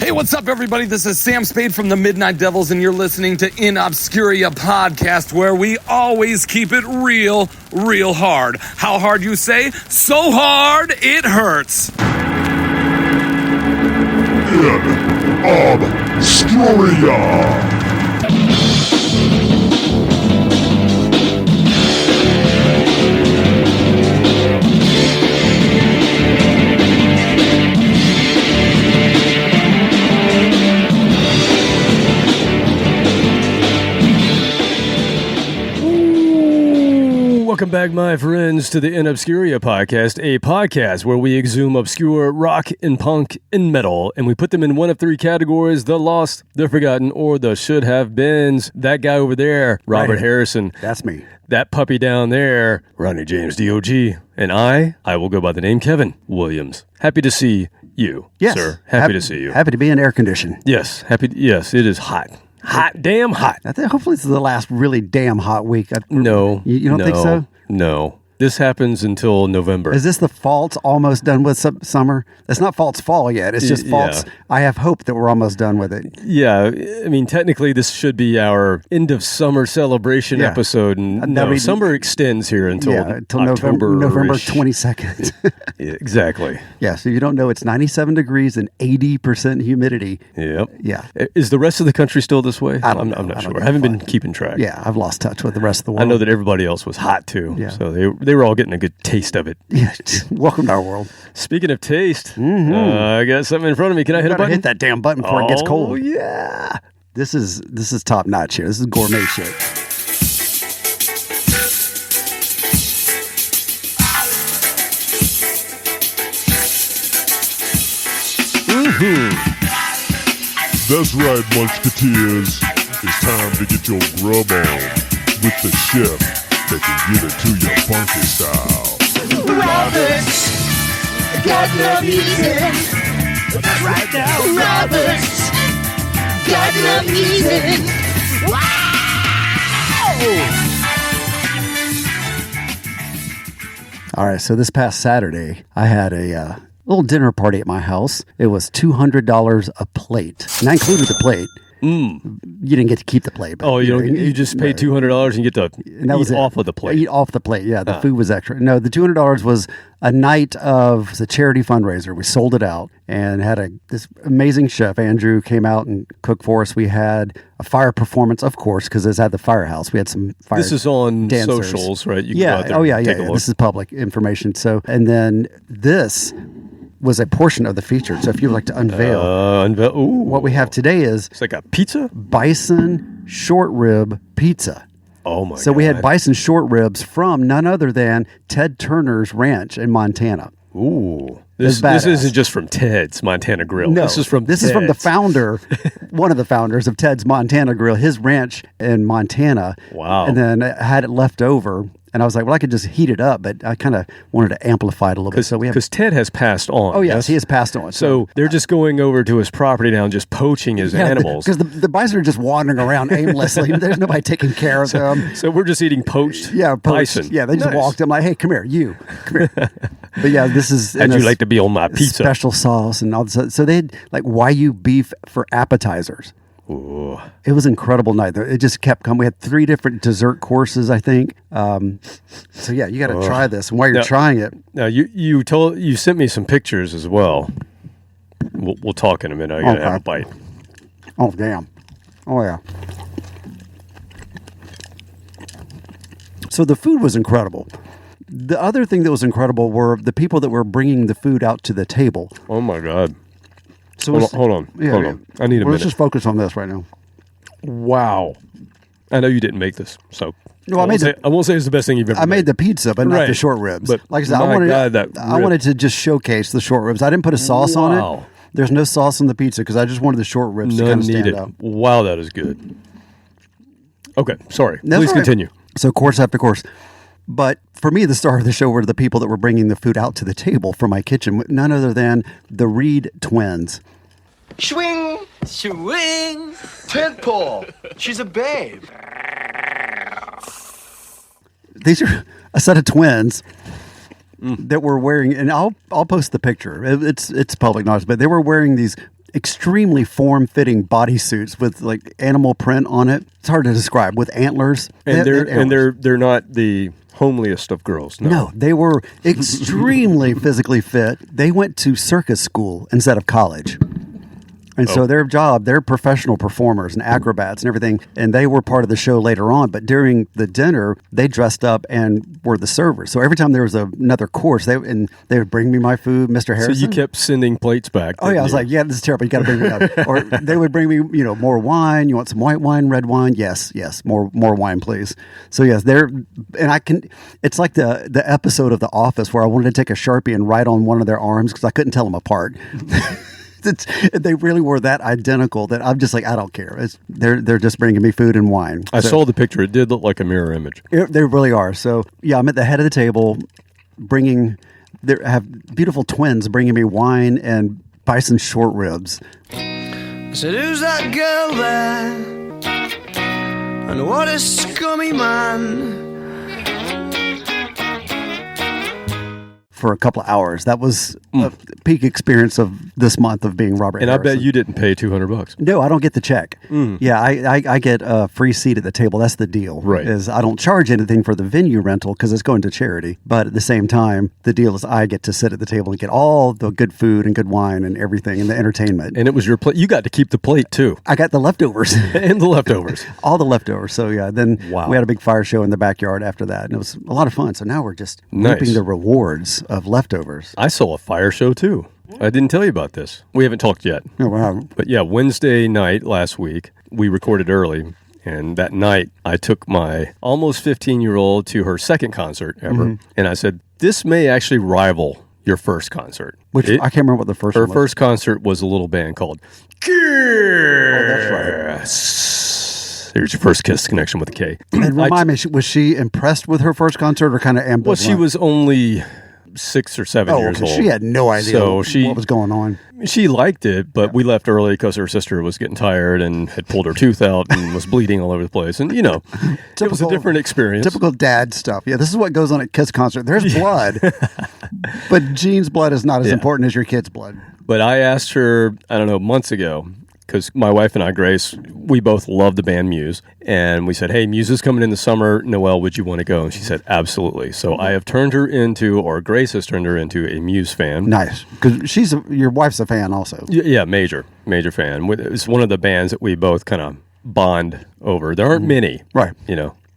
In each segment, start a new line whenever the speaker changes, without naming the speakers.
Hey, what's up, everybody? This is Sam Spade from the Midnight Devils, and you're listening to InObscuria podcast, where we always keep it real, real hard. How hard, you say? So hard, it hurts.
InObscuria.
Welcome back, my friends, to the InObscuria podcast, a podcast where we exhume obscure rock and punk and metal, and we put them in one of three categories: the lost, the forgotten, or the should-have-beens. That guy over there, Robert Harrison.
That's me.
That puppy down there, Ronnie James, DOG. And I will go by the name Kevin Williams. Happy to see you, sir. Happy to see you.
Happy to be in air condition.
Yes, yes, it is hot. Hot, damn hot.
I think hopefully this is the last really damn hot week.
No.
You don't think so?
No. This happens until November.
Is this the false almost done with summer? It's not false fall yet. It's just false.
Yeah.
I have hope that we're almost done with it.
Yeah. I mean, technically, this should be our end of summer celebration episode. And summer extends here until
November 22nd.
Yeah, exactly.
Yeah. So you don't know, it's 97 degrees and 80% humidity.
Yep.
Yeah.
Is the rest of the country still this way?
I'm
not sure. I haven't been keeping track.
Yeah. I've lost touch with the rest of the world.
I know that everybody else was hot too.
Yeah.
So they were all getting a good taste of it.
Yeah. Welcome to our world.
Speaking of taste, I got something in front of me. Can I hit a button?
Hit that damn button before it gets cold.
Oh, yeah.
This is top notch here. This is gourmet shit.
That's right, Munchketeers. It's time to get your grub on with the chef that can get it to your funky style.
Roberts, got no music. Right now, Roberts, got no music. Wow!
All right, so this past Saturday, I had a little dinner party at my house. It was $200 a plate, and I included the plate. You didn't get to keep the plate. But,
you just pay $200 and you get to eat off of the plate.
Eat off the plate, yeah. The food was extra. No, the $200 was a night of the charity fundraiser. We sold it out and had this amazing chef, Andrew, came out and cooked for us. We had a fire performance, of course, because it's at the firehouse. We had some fire
This is on
dancers.
Socials, right? You
yeah.
Can go out there and take a look.
This is public information. So, and then this was a portion of the feature. So if you would like to unveil, what we have today is...
It's like a pizza?
Bison short rib pizza.
Oh, my God.
So we had bison short ribs from none other than Ted Turner's ranch in Montana.
Ooh. This isn't just from Ted's Montana Grill.
No,
this is from
the founder, one of the founders of Ted's Montana Grill, his ranch in Montana.
Wow.
And then I had it left over. And I was like, well, I could just heat it up, but I kind of wanted to amplify it a little bit. So
because Ted has passed on.
Oh, yes, he has passed on.
So they're just going over to his property now and just poaching his animals.
Because the bison are just wandering around aimlessly. There's nobody taking care of them.
So we're just eating poached bison.
Yeah, they just walked in like, hey, come here, you. Come here. But yeah, this is...
How'd you like to be on my pizza?
Special sauce and all this. So they had like Wagyu beef for appetizers.
Ooh.
It was an incredible night. It just kept coming. We had 3 different dessert courses, I think. So yeah, you got to try this. And while you're trying it,
now you sent me some pictures as well. We'll talk in a minute. I gotta have a bite.
Oh damn! Oh yeah. So the food was incredible. The other thing that was incredible were the people that were bringing the food out to the table.
Oh my God.
So
hold on. I need a minute.
Let's just focus on this right now.
Wow. I know you didn't make this, so
no,
I won't say it's the best thing you've ever made.
I made the pizza, but not the short ribs.
But
like I said, I wanted to just showcase the short ribs. I didn't put a sauce on it. There's no sauce on the pizza because I just wanted the short ribs to kind of stand out.
Wow, that is good. Okay, sorry.
That's
Please continue.
So course after course. But for me, the star of the show were the people that were bringing the food out to the table from my kitchen, none other than the Reed twins.
Swing, swing, tentpole. She's a babe.
These are a set of twins that were wearing, and I'll post the picture. It's public knowledge, but they were wearing these extremely form-fitting bodysuits with like animal print on it. It's hard to describe, with antlers.
And
They had antlers.
they're not the homeliest of girls.
No, they were extremely physically fit. They went to circus school instead of college. And so they're professional performers and acrobats and everything. And they were part of the show later on. But during the dinner, they dressed up and were the servers. So every time there was another course, they would bring me my food, Mr. Harrison.
So you kept sending plates back.
Oh, yeah. I was like, yeah, this is terrible. You got to bring me up. Or they would bring me, more wine. You want some white wine, red wine? Yes. More wine, please. So, yes, it's like the episode of The Office where I wanted to take a Sharpie and write on one of their arms because I couldn't tell them apart. They really were that identical that I'm just like, I don't care. They're just bringing me food and wine.
I saw the picture. It did look like a mirror image.
They really are. So, yeah, I'm at the head of the table have beautiful twins bringing me wine and bison short ribs.
I said, who's that girl there? And what a scummy man.
For a couple of hours. That was a peak experience of this month of being Robert
And
Harrison.
I bet you didn't pay $200.
No, I don't get the check. Yeah, I get a free seat at the table. That's the deal.
Right.
Is I don't charge anything for the venue rental because it's going to charity. But at the same time, the deal is I get to sit at the table and get all the good food and good wine and everything and the entertainment.
And it was your plate. You got to keep the plate, too.
I got the leftovers.
And the leftovers.
All the leftovers. So, yeah, then
Wow.
we had a big fire show in the backyard after that. And it was a lot of fun. So now we're just
Nice.
reaping the rewards of leftovers.
I saw a fire show, too. I didn't tell you about this. We haven't talked yet.
No, we haven't.
But yeah, Wednesday night last week, we recorded early. And that night, I took my almost 15-year-old to her second concert ever. And I said, this may actually rival your first concert.
Which I can't remember what the first
Her
one was.
first concert was a little band called Yes. There's your first Kiss connection with a K.
And remind me, was she impressed with her first concert or kind of ambivalent?
Well, she was only 6 or 7 years old.
She had no idea
So
what was going on.
She liked it, but we left early because her sister was getting tired and had pulled her tooth out and was bleeding all over the place. And, it was a different experience.
Typical dad stuff. Yeah, this is what goes on at Kiss concert. There's blood, but Gene's blood is not as important as your kid's blood.
But I asked her, I don't know, months ago, because my wife and I, Grace, we both love the band Muse. And we said, hey, Muse is coming in the summer. Noelle, would you want to go? And she said, absolutely. So I have turned her into, or Grace has turned her into a Muse fan.
Nice. Because your wife's a fan also.
Yeah, major fan. It's one of the bands that we both kind of bond over. There aren't many.
Right.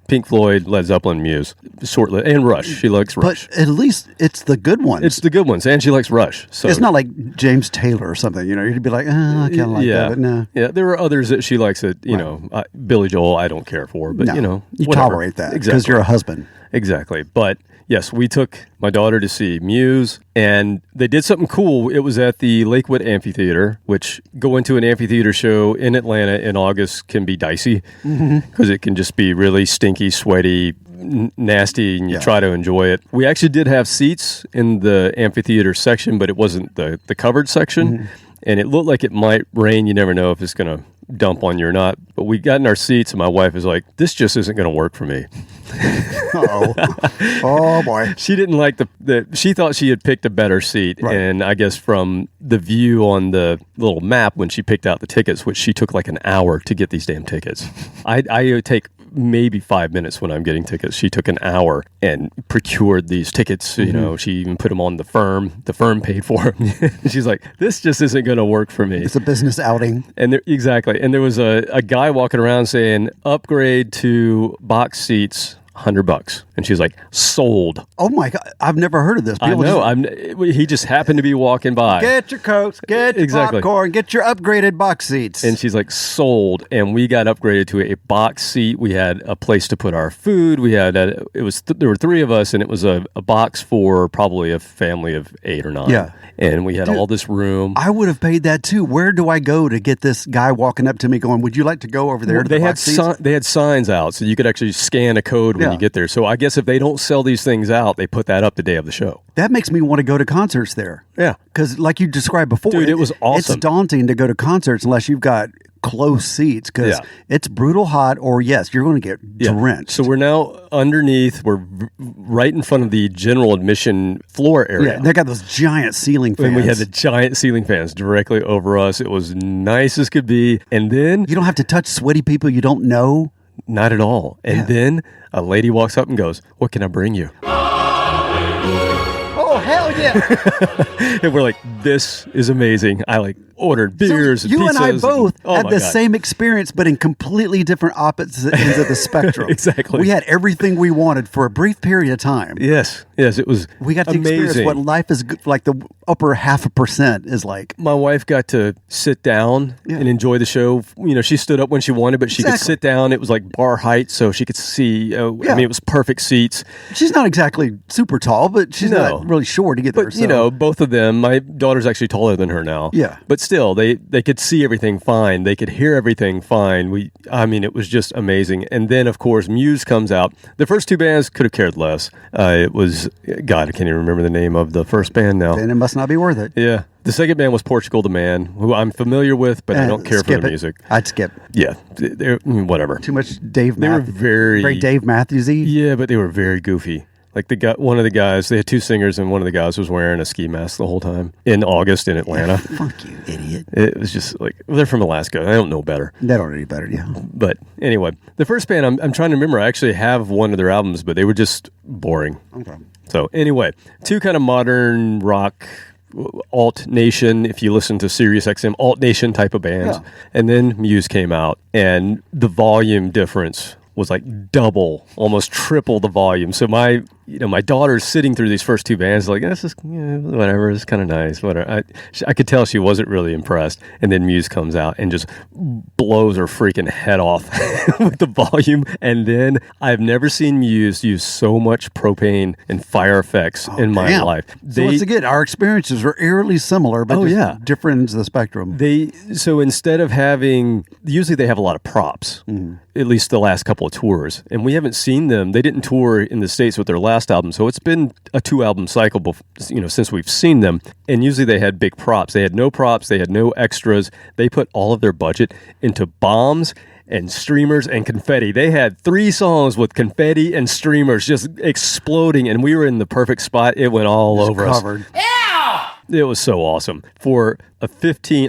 Pink Floyd, Led Zeppelin, Muse, and Rush. She likes Rush.
But at least it's the good ones.
It's the good ones, and she likes Rush. So
it's not like James Taylor or something. You'd be like, I kind of like that, but no.
Yeah, there are others that she likes that, Billy Joel, I don't care for, but,
you
whatever.
tolerate that because you're a husband.
Exactly. But yes, we took my daughter to see Muse, and they did something cool. It was at the Lakewood Amphitheater, which going to an amphitheater show in Atlanta in August can be dicey because it can just be really stinky, sweaty, nasty, and you try to enjoy it. We actually did have seats in the amphitheater section, but it wasn't the covered section. And it looked like it might rain. You never know if it's going to dump on you or not. But we got in our seats, and my wife was like, this just isn't going to work for me.
Oh, boy.
She didn't like she thought she had picked a better seat.
Right.
And I guess from the view on the little map when she picked out the tickets, which she took like an hour to get these damn tickets. I take maybe 5 minutes when I'm getting tickets. She took an hour and procured these tickets. She even put them on the firm. The firm paid for them. She's like, this just isn't going to work for me.
It's a business outing.
And exactly. And there was a guy walking around saying, upgrade to box seats, $100. And she's like, sold.
Oh my God. I've never heard of this.
I know. He just happened to be walking by.
Get your coats, get your popcorn, get your upgraded box seats.
And she's like, sold. And we got upgraded to a box seat. We had a place to put our food. We had there were 3 of us, and it was a box for probably a family of 8 or 9.
Yeah.
And we had all this room.
I would have paid that too. Where do I go to get this guy walking up to me going, would you like to go over there to the box seats?
They had signs out, so you could actually scan a code when you get there. So I guess if they don't sell these things out, they put that up the day of the show.
That makes me want to go to concerts there.
Yeah.
Because like you described before,
Dude, it was awesome.
It's daunting to go to concerts unless you've got close seats because
Yeah.
it's brutal hot, or yes, you're going to get drenched.
So we're now underneath. We're right in front of the general admission floor area.
Yeah, they got those giant ceiling fans.
And we had the giant ceiling fans directly over us. It was nice as could be. And then,
You don't have to touch sweaty people you don't know.
not at all. And then a lady walks up and goes, "What can I bring you?"
Oh, hell yeah.
And we're like, "This is amazing." I ordered beers and
you
pizzas.
and I both had
my
the
God.
same experience, but in completely different opposite ends of the spectrum.
Exactly.
We had everything we wanted for a brief period of time.
Yes, it was
We got to
amazing.
experience what life is good, like the upper 0.5% is like.
My wife got to sit down and enjoy the show. She stood up when she wanted, but she could sit down. It was like bar height, so she could see. I mean, it was perfect seats.
She's not exactly super tall, but she's not really short to get there.
But,
So.
both of them, my daughter's actually taller than her now.
Yeah.
But still, they could see everything fine. They could hear everything fine. It was just amazing. And then, of course, Muse comes out. The first two bands could have cared less. It was, God, I can't even remember the name of the first band now.
Then it must not be worth it.
Yeah. The second band was Portugal the Man, who I'm familiar with, but I don't care for
Skip
the
it.
music.
I'd skip.
Yeah. Whatever.
Too much Dave
They were
Matthews.
very
Dave Matthews-y.
Yeah, but they were very goofy. Like one of the guys, they had two singers, and one of the guys was wearing a ski mask the whole time in August in Atlanta.
Fuck you, idiot.
It was just they're from Alaska. I don't know better.
They don't know better, yeah.
But anyway, the first band, I'm trying to remember. I actually have one of their albums, but they were just boring.
Okay.
So anyway, two kind of modern rock, alt nation, if you listen to Sirius XM, alt nation type of bands.
Yeah.
And then Muse came out, and the volume difference was like double, almost triple the volume. So my daughter's sitting through these first two bands like, this is whatever, it's kind of nice, whatever. I could tell she wasn't really impressed. And then Muse comes out and just blows her freaking head off with the volume. And then I've never seen Muse use so much propane and fire effects in my life.
So once again, our experiences were eerily similar, but different ends of the spectrum.
So instead of usually they have a lot of props, at least the last couple of tours. And we haven't seen them. They didn't tour in the States with their last album. So it's been a 2-album cycle, since we've seen them. And usually they had big props. They had no props. They had no extras. They put all of their budget into bombs and streamers and confetti. They had 3 songs with confetti and streamers just exploding. And we were in the perfect spot. It went all over
covered.
us. It was so awesome. For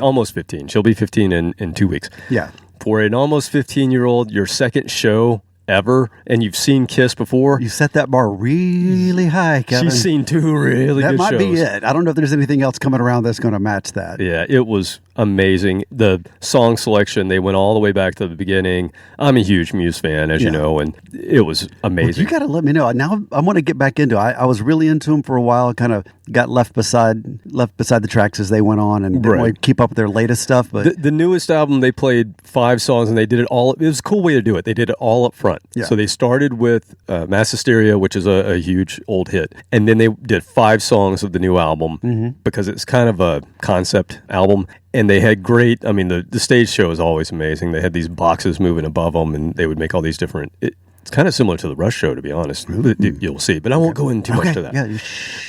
almost 15. She'll be 15 in 2 weeks.
Yeah.
For an almost 15-year-old, your second show ever, and you've seen Kiss before.
You set that bar really high, Kevin.
She's seen 2 really
that
good
might
shows.
be it. I don't know if there's anything else coming around that's going to match that.
Yeah, it was amazing. The song selection, they went all the way back to the beginning. I'm a huge Muse fan, as you know, and it was amazing.
You got to let me know. Now I want to get back into it. I was really into them for a while, kind of got left beside the tracks as they went on, and didn't really keep up with their latest stuff. But
the newest album, they played 5 songs, and they did it all. It was a cool way to do it. They did it all up front.
Yeah.
So they started with Mass Hysteria, which is a huge old hit, and then they did 5 songs of the new album because it's kind of a concept album. And they had great, the stage show is always amazing. They had these boxes moving above them, and they would make all these different, it's kind of similar to the Rush show, to be honest. You'll see, but I won't go into too much to that.
Yeah,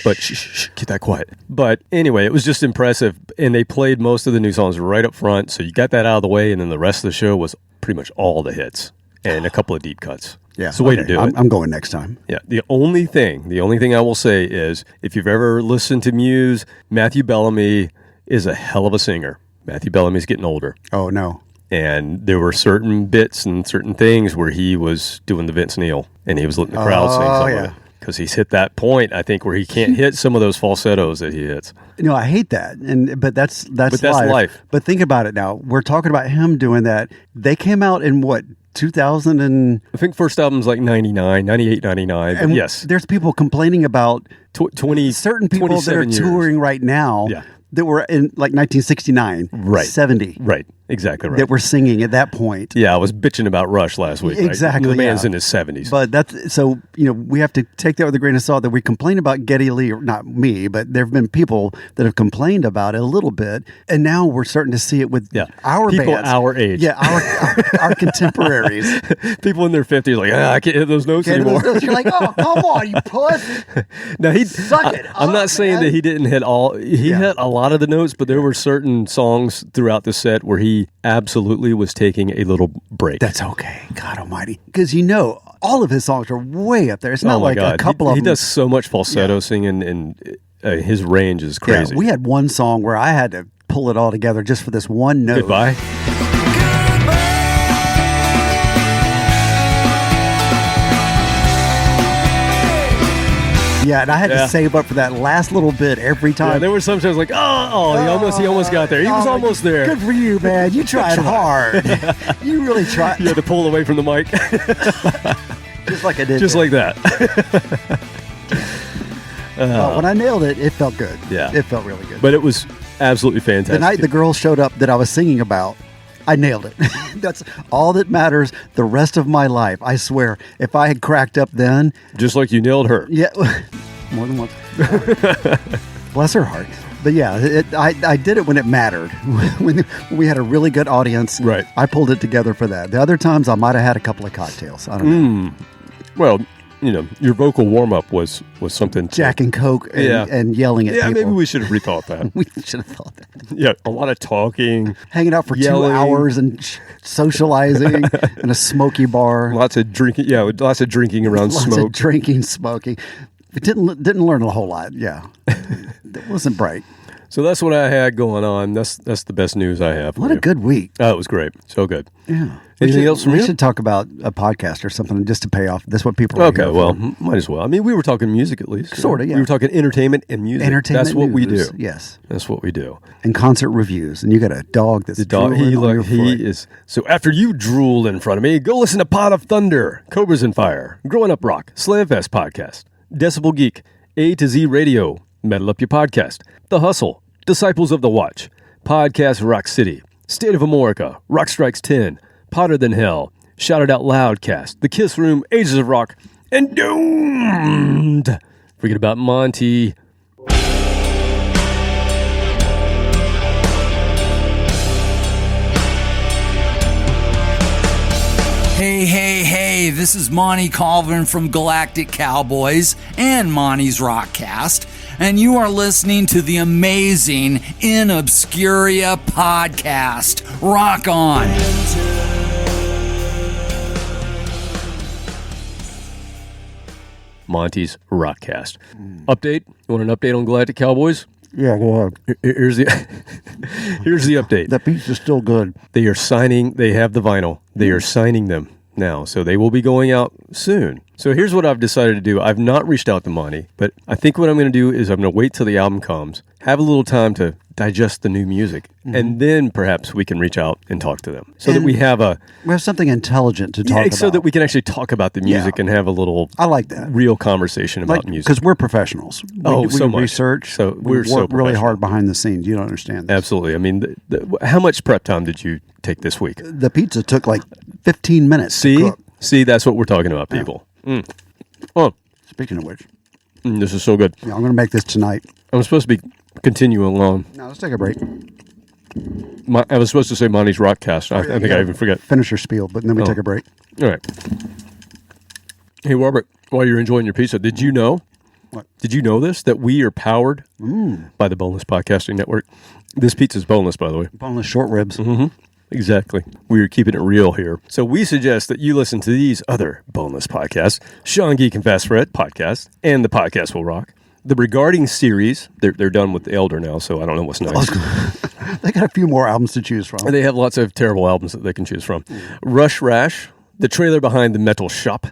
but shh, keep that quiet. But anyway, it was just impressive, and they played most of the new songs right up front, so you got that out of the way, and then the rest of the show was pretty much all the hits and a couple of deep cuts.
Yeah,
it's the way to do it.
I'm going next time.
Yeah. The only thing I will say is, if you've ever listened to Muse, Matthew Bellamy is a hell of a singer. Matthew Bellamy's getting older.
Oh, no.
And there were certain bits and certain things where he was doing the Vince Neil, and he was letting the crowd sing some of it. Because he's hit that point, I think, where he can't hit some of those falsettos that he hits.
I hate that, but that's
life.
But think about it now. We're talking about him doing that. They came out in what, 2000 and...
I think first album's like 98, 99.
And
yes.
There's people complaining about
20,
certain people that are
years.
touring right now that were in like 1969, 70.
Right. Exactly right.
That were singing at that point.
Yeah, I was bitching about Rush last week.
Exactly.
Right? The man's in his 70s.
But that's so, we have to take that with a grain of salt that we complain about Geddy Lee, or not me, but there have been people that have complained about it a little bit. And now we're starting to see it with our
people
bands.
Our age.
Yeah, our contemporaries.
People in their 50s like, I can't hit those notes anymore.
You're like, oh, come on, you puss.
Now,
Suck it
I'm
up,
not saying
man.
that he didn't hit all. He hit a lot lot of the notes, but there were certain songs throughout the set where he absolutely was taking a little break.
That's okay. God almighty. Because all of his songs are way up there. It's not
Oh my
like
God.
a couple of
He
them.
does so much falsetto singing, and his range is crazy.
Yeah, we had one song where I had to pull it all together just for this one note.
Goodbye.
Yeah, and I had to save up for that last little bit every time.
Yeah, there were sometimes like, he almost got there. He was almost there.
Good for you, man. You tried hard. You really tried.
You had to pull away from the mic.
Just like I did.
Just
there.
like that.
When I nailed it, it felt good.
Yeah.
It felt really good.
But it was absolutely fantastic.
The night the girl showed up that I was singing about, I nailed it. That's all that matters the rest of my life. I swear, if I had cracked up then.
Just like you nailed her.
Yeah, more than once. Bless her heart. But yeah, I did it when it mattered. When we had a really good audience.
Right.
I pulled it together for that. The other times I might have had a couple of cocktails. I don't know.
Well, your vocal warm-up was something.
Jack and Coke and yelling at people.
Yeah, maybe we should have rethought that.
We should have thought that.
Yeah, a lot of talking.
Hanging out for
yelling.
2 hours and socializing in a smoky bar.
Lots of drinking. Yeah, lots of drinking around
Lots
smoke.
of drinking, smoking. We didn't learn a whole lot. Yeah, it wasn't bright.
So that's what I had going on. That's the best news I have.
What a good week.
Oh, it was great. So good.
Yeah.
Anything else from
you?
you?
We should talk about a podcast or something just to pay off. That's what people are
Okay,
here
well,
for.
might as well. I mean, we were talking music at least.
Sorta, yeah.
We were talking entertainment and music.
Entertainment
That's what we do.
news, yes.
That's what we do.
And concert reviews. And you got a dog that's
The dog,
drooling on your foot.
he is. So after you drooled in front of me, go listen to Pot of Thunder, Cobras and Fire, Growing Up Rock, Slamfest Podcast, Decibel Geek, A to Z Radio, Metal Up Your Podcast, The Hustle, Disciples of the Watch, Podcast Rock City, State of America, Rock Strikes 10, Potter Than Hell, Shout It Out Loudcast, The Kiss Room, Ages of Rock, and Doomed. Forget about Monty.
Hey, this is Monty Colvin from Galactic Cowboys and Monty's Rockcast, and you are listening to the amazing InObscuria podcast. Rock on!
Monty's Rockcast. Update? You want an update on Galactic Cowboys?
Yeah, go ahead.
Here's the here's the update.
That pizza's still good.
They are signing. They have the vinyl. They are signing them now, so they will be going out soon. So here's what I've decided to do. I've not reached out to Monty, but I think what I'm going to do is I'm going to wait till the album comes, have a little time to digest the new music, and then perhaps we can reach out and talk to them so that we have
something intelligent to talk about.
so that we can actually talk about the music and have a little
I like that.
real conversation about music.
Because we're professionals. We
so much.
research.
So
we
we're so
work really
professional.
hard behind the scenes. You don't understand this.
Absolutely. I mean, how much prep time did you take this week?
The pizza took like 15 minutes to cook.
See, that's what we're talking about, people. Oh,
Speaking of which,
this is so good.
yeah, I'm going to make this tonight.
I'm supposed to be continuing along.
Now, let's take a break.
I was supposed to say Monty's Rockcast. I think I even forget.
Finish your spiel, but then we take a break.
All right. Hey, Robert, while you're enjoying your pizza, did you know?
What?
Did you know this? That we are powered by the Boneless Podcasting Network. This pizza's boneless, by the way.
Boneless short ribs.
Exactly. We are keeping it real here. So we suggest that you listen to these other boneless podcasts, Sean Geek and Fast Fred podcast, and The Podcast Will Rock. The Regarding series, they're done with the Elder now, so I don't know what's next.
They got a few more albums to choose from.
They have lots of terrible albums that they can choose from. Rush Rash, The Trailer Behind the Metal Shop,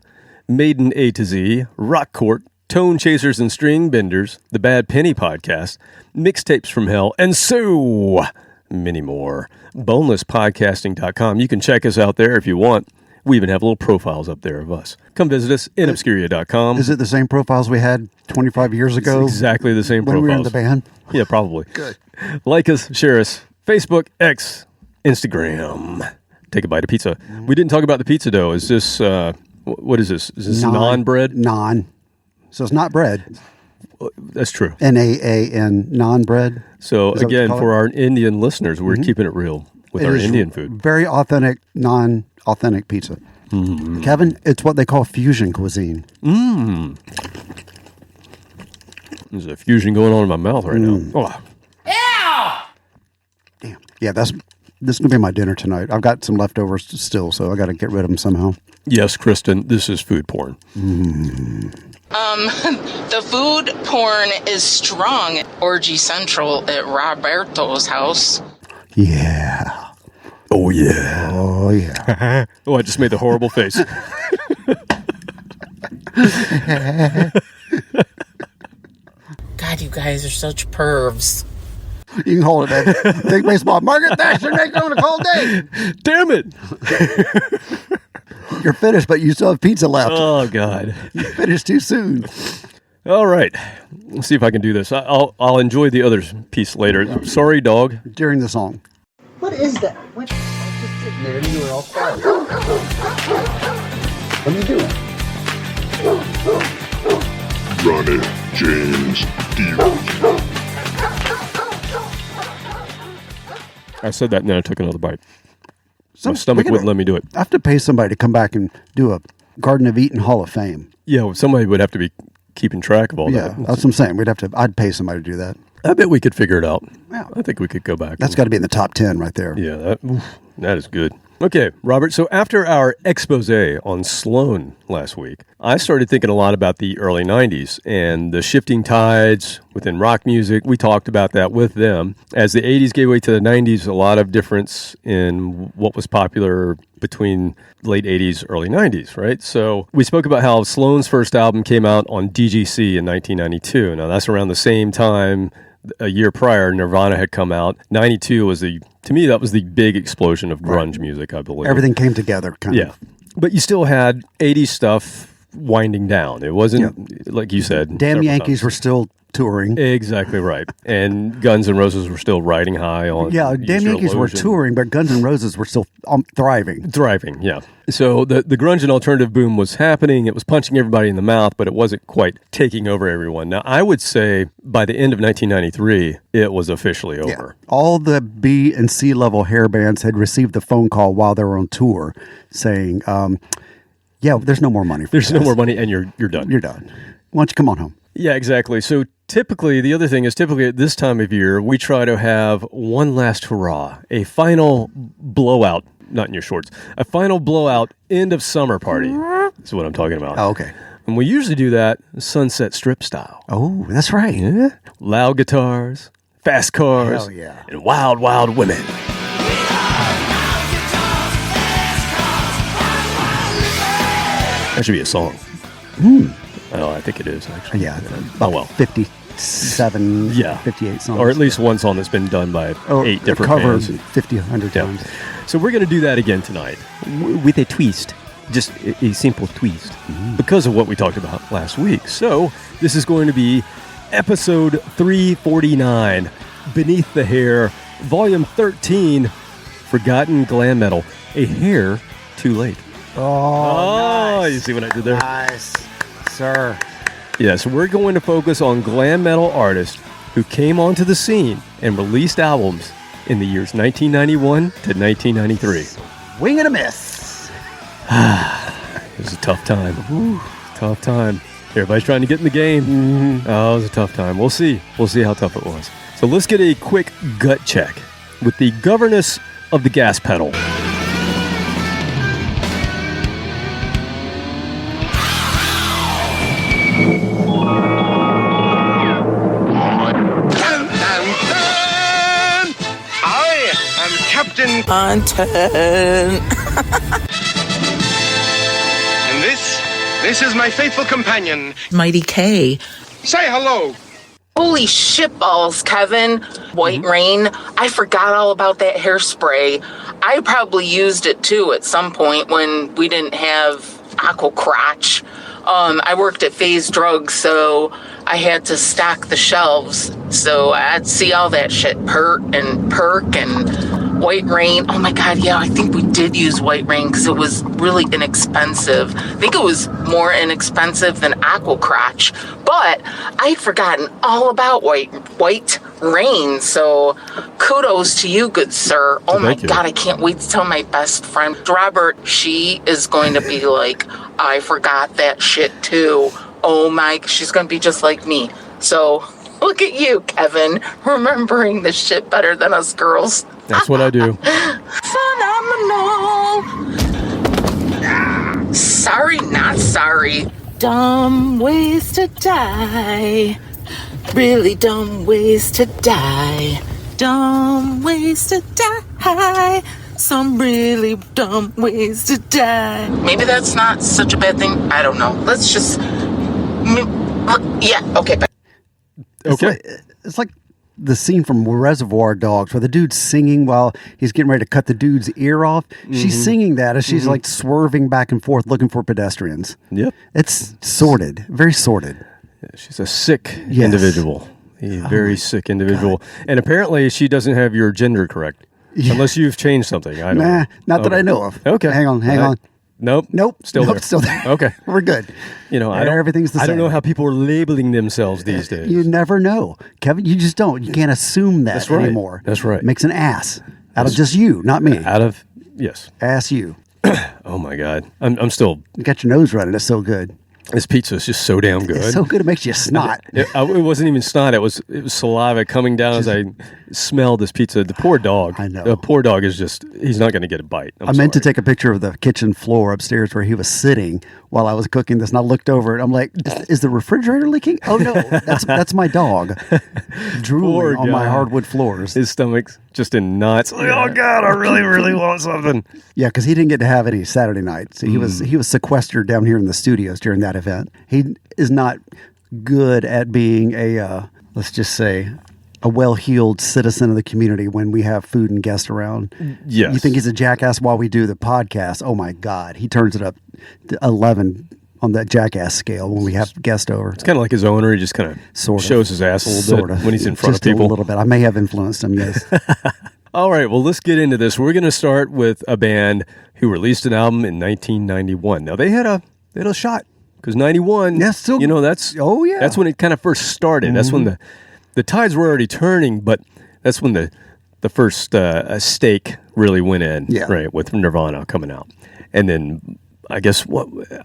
Maiden A to Z, Rock Court, Tone Chasers and String Benders, The Bad Penny Podcast, Mixtapes from Hell, and so many more. BonelessPodcasting.com. You can check us out there if you want. We even have little profiles up there of us. Come visit us, InObscuria.com.
Is it the same profiles we had 25 years ago?
It's exactly the same
when
profiles.
we were in the band?
Yeah, probably.
Good.
Like us, share us. Facebook, X, Instagram. Take a bite of pizza. We didn't talk about the pizza dough. Is this, what is this? Is this non-bread?
Non. So it's not bread.
That's true.
N-A-A-N, non-bread.
So
Is that what you
again,
call
for
it?
our Indian listeners, we're keeping it real with our
It is
Indian food.
Very authentic, non-authentic pizza. Kevin, it's what they call fusion cuisine.
There's a fusion going on in my mouth right now. Oh.
Yeah, this is going to be my dinner tonight. I've got some leftovers still, so I got to get rid of them somehow.
Yes, Kristen, this is food porn.
The food porn is strong. Orgy Central at Roberto's house.
Yeah.
Oh, yeah.
Oh, yeah.
Oh, I just made the horrible face.
God, you guys are such pervs.
You can hold it, man. Big baseball. Margaret Thatcher next on a cold day.
Damn it.
You're finished, but you still have pizza left.
Oh, God.
You finished too soon.
All right. Let's see if I can do this. I'll enjoy the other piece later. Sorry, dog.
During the song.
What is that? What? I was just sitting there and you were all quiet. What are you doing?
Ronnie James Dio.
I said that and then I took another bite. My
We
stomach
gotta-
wouldn't let me do it.
I have to pay somebody to come back and do a Garden of Eden Hall of Fame.
Yeah, somebody would have to be keeping track of all
Yeah,
that.
that's what I'm saying. I'd pay somebody to do that.
I bet we could figure it out.
Yeah.
I think we could go back.
That's got to be in the top 10 right there.
Yeah, that is good. Okay, Robert, so after our expose on Sloan last week, I started thinking a lot about the early 90s and the shifting tides within rock music. We talked about that with them. As the 80s gave way to the 90s, a lot of difference in what was popular between late 80s, early 90s, right? So we spoke about how Sloan's first album came out on DGC in 1992. Now, that's around the same time a year prior, Nirvana had come out. 92 was to me, that was the big explosion of grunge music, I believe.
Everything came together, kind
Yeah.
of.
But you still had 80s stuff winding down. It wasn't, like you said.
Damn
several
Yankees
times.
were still touring.
Exactly right. And Guns N' Roses were still riding high on.
Yeah,
Use
Damn
Your
Yankees were
Illusion.
touring, but Guns N' Roses were still thriving.
Thriving, yeah. So the grunge and alternative boom was happening. It was punching everybody in the mouth, but it wasn't quite taking over everyone. Now, I would say by the end of 1993, it was officially over.
Yeah. All the B and C level hair bands had received the phone call while they were on tour saying, yeah, there's no more money for
There's
you
no
guys.
more money, and you're done.
You're done. Why don't you come on home?
Yeah, exactly. So typically, the other thing is typically at this time of year, we try to have one last hurrah, a final blowout, not in your shorts, a final blowout end of summer party. That's what I'm talking about.
Oh, okay.
And we usually do that Sunset Strip style.
Oh, that's right.
Yeah. Loud guitars, fast cars,
Hell yeah.
and wild, wild women. That should be a song. Oh, I think it is, actually.
Yeah.
Oh, well.
57,
Yeah.
58 songs.
Or at least one song that's been done by
Or
8 different
covered
bands.
50, 100
Yeah.
times.
So we're going to do that again tonight with a twist, just a simple twist, because of what we talked about last week. So this is going to be episode 349, Beneath the Hair, volume 13, Forgotten Glam Metal, a hair too late.
Oh,
You see what I did there?
nice, sir.
Yeah, so we're going to focus on glam metal artists who came onto the scene and released albums in the years 1991 to 1993.
Wing and a miss.
It was a tough time. Tough time. Everybody's trying to get in the game. Oh, it was a tough time. We'll see. We'll see how tough it was. So let's get a quick gut check with the governess of the gas pedal.
I am Captain,
Content.
and this is my faithful companion.
Mighty K.
Say hello.
Holy shitballs, Kevin. White Rain. I forgot all about that hairspray. I probably used it too at some point when we didn't have Aqua Crotch. I worked at Phase Drugs, so I had to stock the shelves. So I'd see all that shit, perk and White Rain. Oh my God, yeah, I think we did use White Rain because it was really inexpensive. I think it was more inexpensive than Aqua Crotch, but I'd forgotten all about White Rain. So kudos to you, good sir. Oh my
Thank you.
God, I can't wait to tell my best friend Robert. She is going to be like, I forgot that shit too. Oh my, she's going to be just like me. So look at you, Kevin, remembering this shit better than us girls.
That's what I do.
Phenomenal. Sorry, not sorry.
Dumb ways to die. Really dumb ways to die. Dumb ways to die. Some really dumb ways to die.
Maybe that's not such a bad thing. I don't know. Let's just... Yeah, okay.
It's like the scene from Reservoir Dogs where the dude's singing while he's getting ready to cut the dude's ear off. She's singing that as she's like swerving back and forth looking for pedestrians.
Yep.
It's sordid, very sordid.
Yeah, she's a sick individual. A very sick individual. And apparently she doesn't have your gender correct. Yeah. Unless you've changed something. I don't know.
Not that I know of.
Okay.
Hang on.
Nope. Still there.
Still there.
Okay.
We're good. Everything's the same.
I don't know how people are labeling themselves these days.
You never know. Kevin, you just don't. You can't assume that anymore.
That's right.
It makes an ass out of just you, not me.
Yes.
Ass you.
Oh my God. I'm still...
You got your nose running. It's so good.
This pizza is just so damn good.
It's so good it makes you snot.
It wasn't even snot. It was saliva coming down as I smelled this pizza. The poor dog.
I know.
The poor dog is he's not going to get a bite.
I meant to take a picture of the kitchen floor upstairs where he was sitting while I was cooking this, and I looked over it. I'm like, is the refrigerator leaking? Oh no, that's my dog drooling on my hardwood floors.
His stomach's just in knots. Like, oh God, I really, really want something.
Yeah, because he didn't get to have any Saturday nights. He was sequestered down here in the studios during that event. He is not good at being let's just say, a well-heeled citizen of the community when we have food and guests around.
Yes.
You think he's a jackass while we do the podcast. Oh my God. He turns it up to 11 on that jackass scale when we have guests over.
It's kind of like his owner. He just kind of shows his ass a little bit when he's in front of people.
Just a little bit. I may have influenced him, yes.
All right, well, let's get into this. We're going to start with a band who released an album in 1991. Now, they had a shot because 91,
that's when
it kind of first started. Mm-hmm. That's when the tides were already turning, but that's when the first stake really went in, right, with Nirvana coming out. And then I guess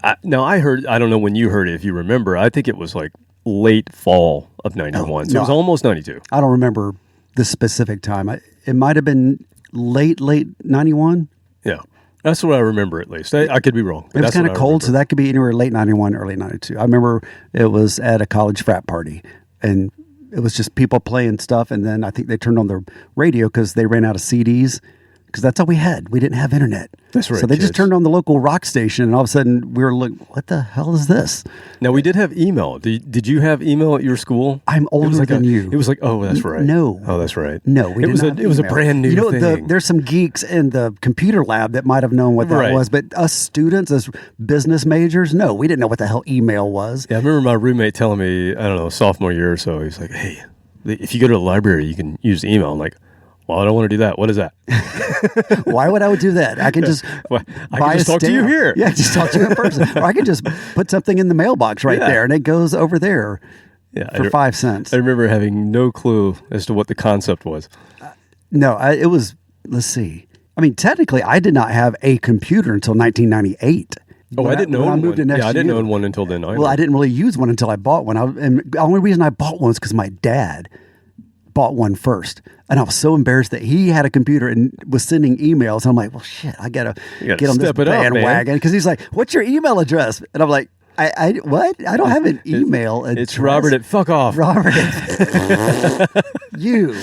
I heard, I don't know when you heard it, if you remember, I think it was like late fall of 91. So it was almost 92.
I don't remember the specific time. It might have been late 91.
Yeah. That's what I remember, at least. I could be wrong.
It was kind of cold, so that could be anywhere late 91, early 92. I remember it was at a college frat party, and it was just people playing stuff, and then I think they turned on the radio because they ran out of CDs, because that's all we had. We didn't have internet.
That's right.
So they just turned on the local rock station, and all of a sudden we were like, what the hell is this?
Now, we did have email. Did you have email at your school?
I'm older than you.
It was like, oh, that's right.
No.
Oh, that's right.
No, we didn't have
It was a brand new thing.
There's some geeks in the computer lab that might have known what that was, but us students, as business majors, no, we didn't know what the hell email was.
Yeah, I remember my roommate telling me, I don't know, sophomore year or so, he's like, hey, if you go to the library, you can use email. I'm like, well, I don't want to do that. What is that?
Why would I do that? I can just
talk to you here.
Yeah, just talk to you in person. Or I can just put something in the mailbox there, and it goes over there for 5 cents.
I remember having no clue as to what the concept was.
No, it was, let's see. I mean, technically, I did not have a computer until 1998.
Oh, I didn't own one. I didn't own one until then either.
Well, I didn't really use one until I bought one. And the only reason I bought one was because my dad bought one first. And I was so embarrassed that he had a computer and was sending emails. And I'm like, well, shit, I got to get on this bandwagon. Because he's like, what's your email address? And I'm like, what? I don't have an email address.
It's Robert at fuck off.
Robert at you.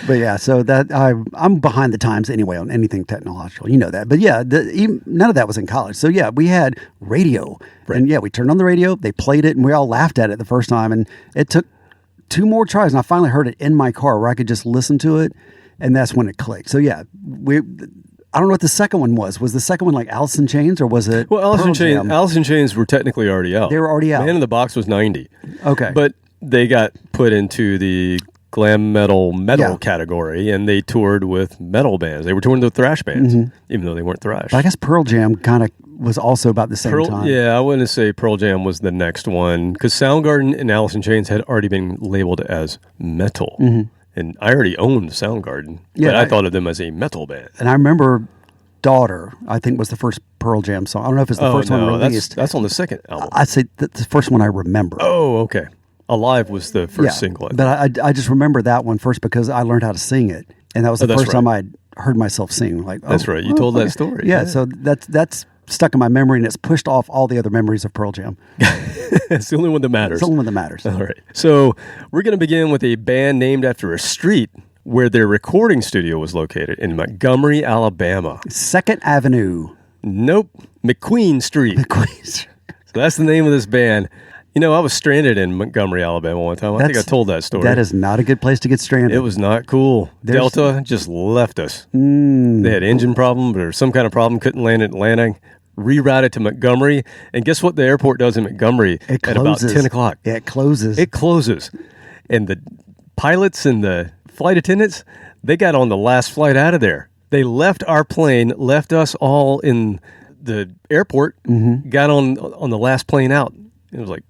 But yeah, so that I'm behind the times anyway on anything technological. You know that. But yeah, none of that was in college. So yeah, we had radio. Right. And yeah, we turned on the radio. They played it, and we all laughed at it the first time. And it took 2 more tries, and I finally heard it in my car where I could just listen to it, and that's when it clicked. So yeah, I don't know what the second one was. Was the second one like Alice in Chains, or was it?
Well, Alice in Chains were technically already out.
They were already out.
Man in the Box was 90.
Okay.
But they got put into the glam metal category, and they toured with metal bands. They were touring with thrash bands, even though they weren't thrash.
But I guess Pearl Jam kind of was also about the same time.
Yeah, I wouldn't say Pearl Jam was the next one, because Soundgarden and Alice in Chains had already been labeled as metal. And I already owned Soundgarden, but I thought of them as a metal band.
And I remember Daughter, I think, was the first Pearl Jam song. I don't know if it's the first one released.
That's on the second album.
I'd say that's the first one I remember.
Oh, okay. Alive was the first single.
But I just remember that one first because I learned how to sing it. And that was the
that's
first time
right.
I heard myself sing. Like,
That's right. You told that story.
Yeah, so that's stuck in my memory, and it's pushed off all the other memories of Pearl Jam.
It's the only one that matters.
It's the only one that matters.
All right. So we're going to begin with a band named after a street where their recording studio was located in Montgomery, Alabama.
2nd Avenue.
Nope. McQueen Street. So that's the name of this band. You know, I was stranded in Montgomery, Alabama one time. I think I told that story.
That is not a good place to get stranded.
It was not cool. Delta just left us.
Mm.
They had engine problem or some kind of problem, couldn't land in Atlanta, rerouted to Montgomery. And guess what the airport does in Montgomery
It
at about
closes.
10 o'clock?
It closes.
It closes. And the pilots and the flight attendants, they got on the last flight out of there. They left our plane, left us all in the airport, got on the last plane out. It was like,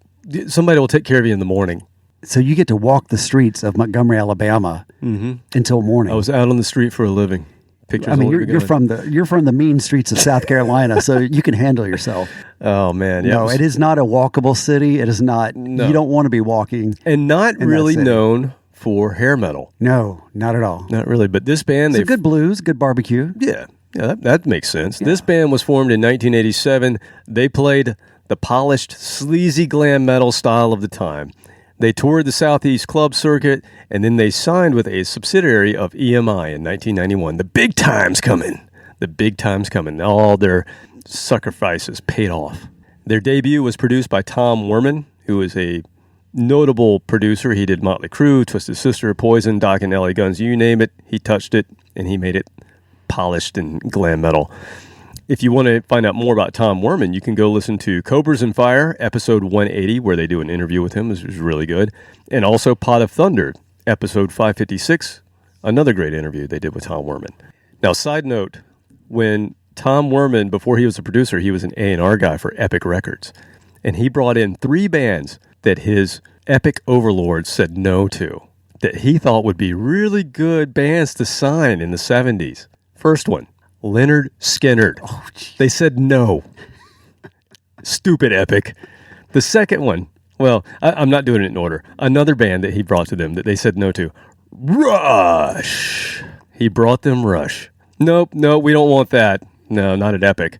somebody will take care of you in the morning.
So you get to walk the streets of Montgomery, Alabama until morning.
I was out on the street for a living. Pictures.
I mean,
all over
you're
together.
from the mean streets of South Carolina, so you can handle yourself.
Oh man, yeah.
No, it is not a walkable city. It is not. No. You don't want to be walking,
and not really known for hair metal.
No, not at all.
Not really. But this band,
it's good blues, good barbecue.
Yeah, that makes sense. Yeah. This band was formed in 1987. They played the polished, sleazy glam metal style of the time. They toured the Southeast club circuit, and then they signed with a subsidiary of EMI in 1991. The big time's coming. The big time's coming. All their sacrifices paid off. Their debut was produced by Tom Werman, who is a notable producer. He did Motley Crue, Twisted Sister, Poison, Doc and LA Guns, you name it. He touched it, and he made it polished and glam metal. If you want to find out more about Tom Werman, you can go listen to Cobras and Fire, episode 180, where they do an interview with him. This was really good. And also Pot of Thunder, episode 556, another great interview they did with Tom Werman. Now, side note, when Tom Werman, before he was a producer, he was an A&R guy for Epic Records. And he brought in 3 bands that his Epic overlords said no to, that he thought would be really good bands to sign in the 70s. First one, Leonard Skinner.
Oh,
they said no. Stupid Epic. The second one, well, I'm not doing it in order. Another band that he brought to them that they said no to, Rush. He brought them Rush. Nope, we don't want that. No, not at Epic.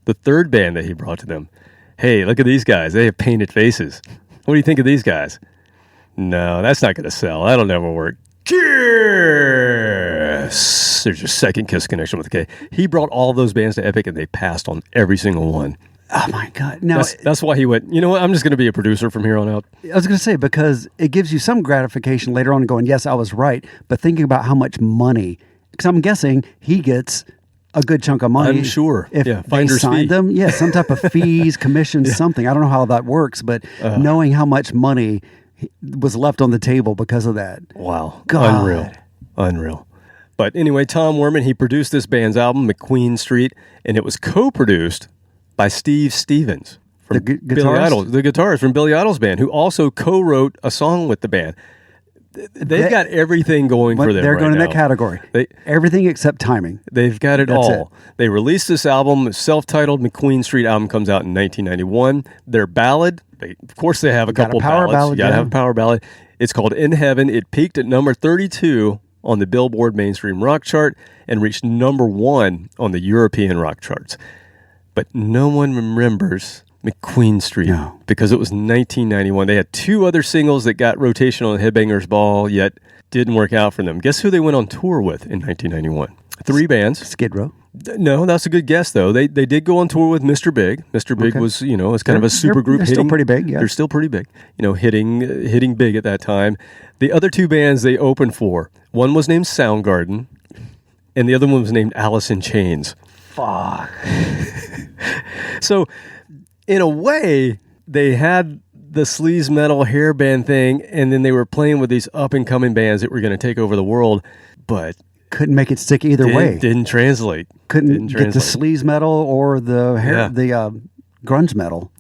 The third band that he brought to them, hey, look at these guys. They have painted faces. What do you think of these guys? No, that's not going to sell. That'll never work. Kiss. There's your second Kiss connection with K. He brought all of those bands to Epic, and they passed on every single one.
Oh, my God. Now,
that's why he went, you know what, I'm just going to be a producer from here on out.
I was going to say, because it gives you some gratification later on going, yes, I was right, but thinking about how much money, because I'm guessing he gets a good chunk of money.
I'm sure.
If they
finder's
signed
fee.
them, some type of fees, commissions, something. I don't know how that works, but knowing how much money was left on the table because of that.
Wow.
God.
Unreal. But anyway, Tom Werman, he produced this band's album, McQueen Street, and it was co-produced by Steve Stevens from Billy Idol, the guitarist from Billy Idol's band, who also co-wrote a song with the band. They've got everything going for them.
They're
right
going in
now.
that category. Everything except timing.
They've got it all. They released this album, a self-titled McQueen Street album, comes out in 1991. Their ballad, of course they have a couple ballads. You got to have a power ballad. It's called In Heaven. It peaked at number 32 on the Billboard Mainstream Rock Chart and reached number 1 on the European rock charts. But no one remembers McQueen Street because it was 1991. They had 2 other singles that got rotation on Headbangers Ball, yet didn't work out for them. Guess who they went on tour with in 1991? 3 bands.
Skid Row.
No, that's a good guess, though. They did go on tour with Mr. Big. Mr. Big was, was kind of a super group.
They're still pretty big, yeah.
They're still pretty big, hitting big at that time. The other 2 bands they opened for, one was named Soundgarden, and the other one was named Alice in Chains.
Fuck.
So, in a way, they had the sleaze metal hair band thing, and then they were playing with these up-and-coming bands that were going to take over the world, but
couldn't make it stick either way.
Didn't translate.
Couldn't get the sleaze metal or the grunge metal.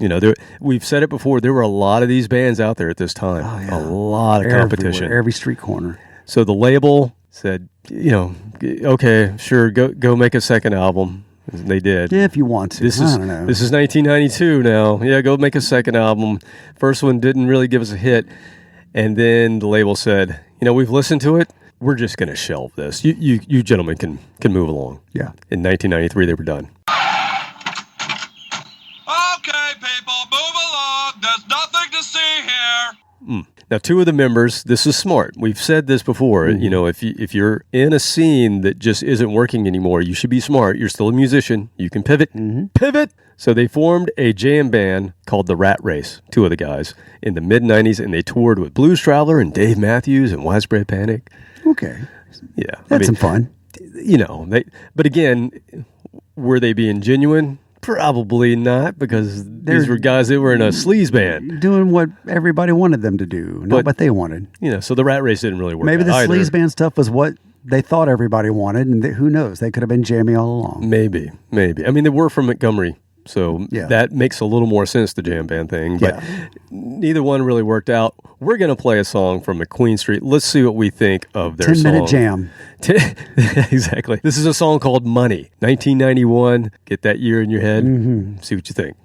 We've said it before. There were a lot of these bands out there at this time. Oh, yeah. A lot of competition.
Everywhere, every street corner.
So the label said, okay, sure, go make a second album. They did.
Yeah, if you want to.
I don't know. This is 1992 now. Yeah, go make a second album. First one didn't really give us a hit. And then the label said, we've listened to it. we're just going to shelve this. You gentlemen can move along.
Yeah.
In 1993, they were done.
Okay, people, move along. There's nothing to see here.
Now, two of the members, this is smart. We've said this before. You know, if you're in a scene that just isn't working anymore, you should be smart. You're still a musician. You can pivot. Pivot. So they formed a jam band called the Rat Race, two of the guys, in the mid-'90s, and they toured with Blues Traveler and Dave Matthews and Widespread Panic.
Okay.
Yeah.
That's some fun.
You know, but again, were they being genuine? Probably not, because these were guys that were in a sleaze band.
Doing what everybody wanted them to do, not what they wanted.
You know, so the Rat Race didn't really work
Maybe
out
the
either.
sleaze band stuff was what they thought everybody wanted, and who knows? They could have been jammy all along.
Maybe. I mean, they were from Montgomery, so that makes a little more sense, the jam band thing. But neither one really worked out. We're going to play a song from McQueen Street. Let's see what we think of their
10-minute jam.
Exactly. This is a song called Money, 1991. Get that year in your head. See what you think.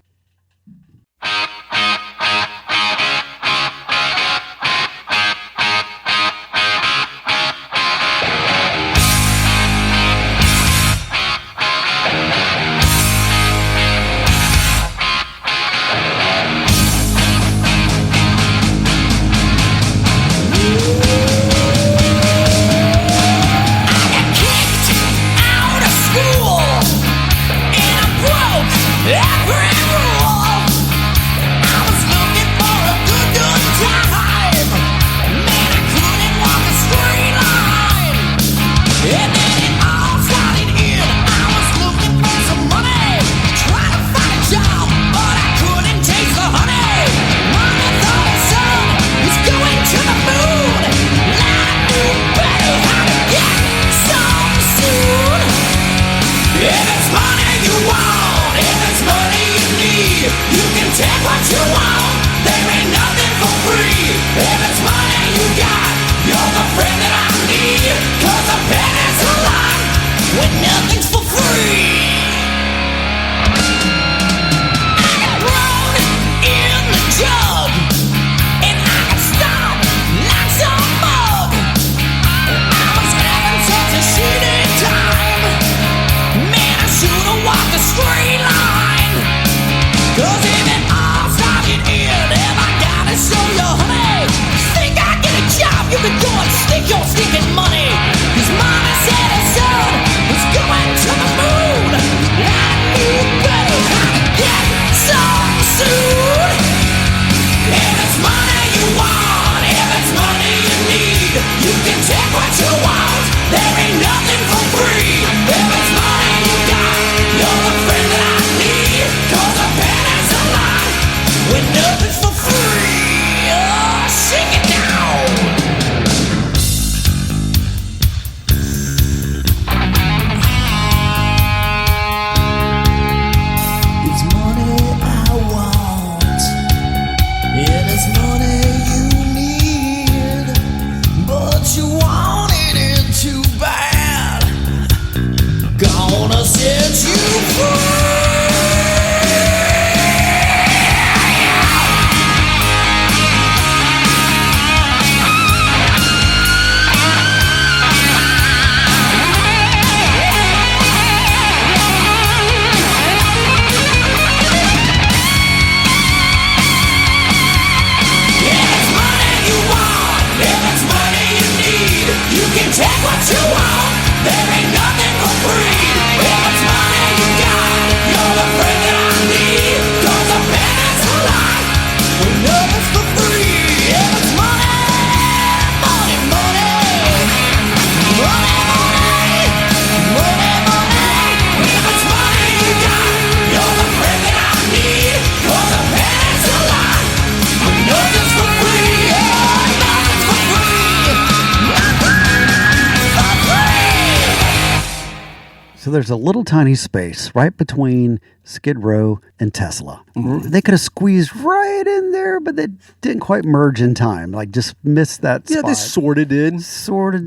So there's a little tiny space right between Skid Row and Tesla. They could have squeezed right in there, but they didn't quite merge in time. Like, just missed that spot.
Yeah, they sort of did.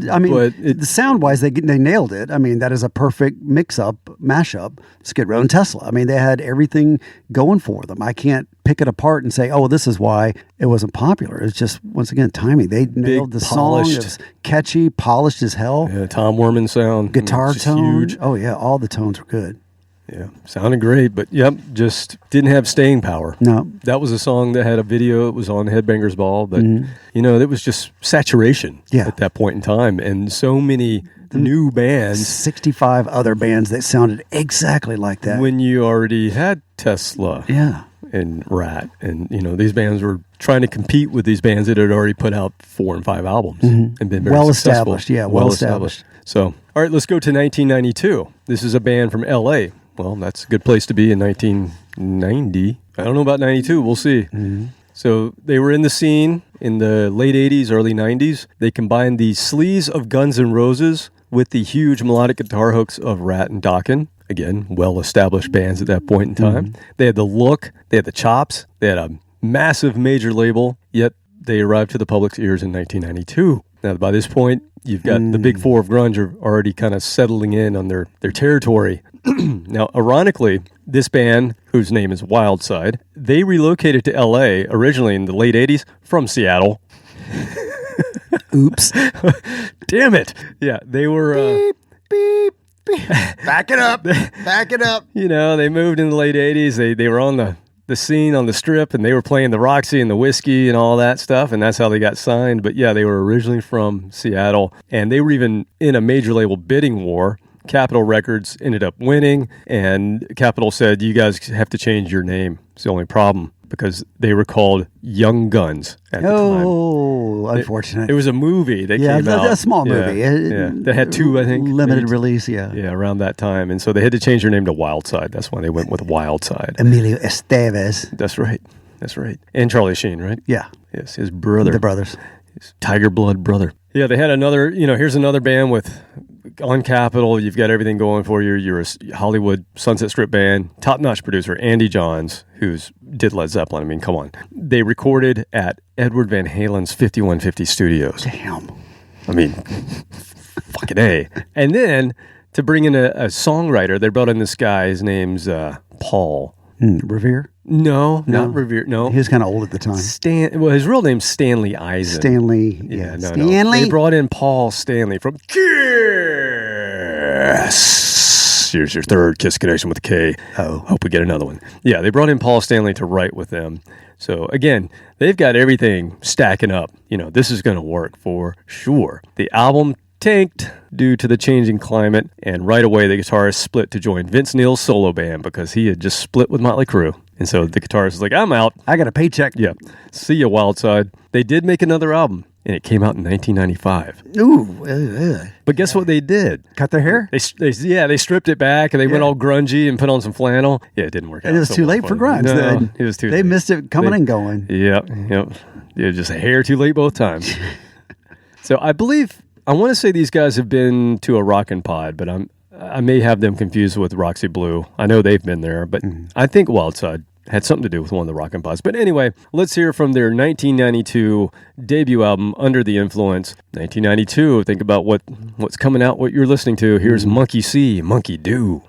I mean, the sound-wise, they nailed it. I mean, that is a perfect mix-up, mashup, Skid Row and Tesla. I mean, they had everything going for them. I can't pick it apart and say, oh, this is why it wasn't popular. It was just, once again, timing. They nailed the
polished.
song. It was catchy, polished as hell.
Yeah, Tom Werman sound.
Guitar
just
tone.
huge.
Oh, yeah. All the tones were good.
Yeah, sounded great, but yep, just didn't have staying power.
No.
That was a song that had a video. It was on Headbangers Ball, but it was just saturation at that point in time, and so many new bands.
65 other bands that sounded exactly like that.
When you already had Tesla.
Yeah.
And Rat, and these bands were trying to compete with these bands that had already put out 4 and 5 albums and been very
well
successful.
established. Yeah, well established.
So, all right, let's go to 1992. This is a band from L.A. Well, that's a good place to be in 1990. I don't know about 92. We'll see. So they were in the scene in the late 80s, early 90s. They combined the sleaze of Guns N' Roses with the huge melodic guitar hooks of Rat and Dokken. Again, well-established bands at that point in time. They had the look, they had the chops, they had a massive major label, yet they arrived to the public's ears in 1992. Now, by this point, you've got the big four of grunge are already kind of settling in on their territory. Now, ironically, this band, whose name is Wildside, they relocated to L.A. originally in the late 80s from Seattle.
Oops.
Damn it. Yeah, they were...
Beep. Back it up. Back it up.
They moved in the late 80s. They were on the scene on the Strip, and they were playing the Roxy and the Whiskey and all that stuff, and that's how they got signed. But yeah, they were originally from Seattle, and they were even in a major label bidding war. Capitol Records ended up winning, and Capitol said, you guys have to change your name. It's the only problem, because they were called Young Guns at the time.
Oh, unfortunate.
It was a movie that came out.
A small movie.
Yeah. That had 2, I think.
Limited release, yeah.
Yeah, around that time. And so they had to change their name to Wildside. That's why they went with Wildside.
Emilio Estevez.
That's right. And Charlie Sheen, right?
Yeah.
Yes, his brother.
The brothers.
His Tiger Blood brother. Yeah, they had another, here's another band with... On Capitol, you've got everything going for you. You're a Hollywood Sunset Strip band. Top-notch producer, Andy Johns, who's did Led Zeppelin. I mean, come on. They recorded at Edward Van Halen's 5150 Studios.
Damn.
I mean, fucking A. And then, to bring in a songwriter, they brought in this guy. His name's Paul.
Revere?
No, not Revere. No.
He was kind of old at the time.
His real name's Stanley Eisen.
Stanley.
Yeah, no.
Stanley?
They brought in Paul Stanley from Kiss. Here's your third Kiss connection with a K.
Oh.
Hope we get another one. Yeah, they brought in Paul Stanley to write with them. So, again, they've got everything stacking up. This is going to work for sure. The album tanked due to the changing climate, and right away the guitarist split to join Vince Neil's solo band because he had just split with Motley Crue. And so the guitarist was like, I'm out.
I got a paycheck.
Yeah. See ya, Wildside. They did make another album, and it came out in 1995.
Ooh.
But guess what they did?
Cut their hair?
They stripped it back, and they went all grungy and put on some flannel. Yeah, it didn't work out.
It was too late for grunge.
No, it was too late.
They missed it coming and going.
Yep. Yeah, just a hair too late both times. So I want to say these guys have been to a Rockin' Pod, but I may have them confused with Roxy Blue. I know they've been there, but I think Wildside had something to do with one of the Rockin' Pods. But anyway, let's hear from their 1992 debut album, Under the Influence. 1992, think about what's coming out, what you're listening to. Here's Monkey See, Monkey Do.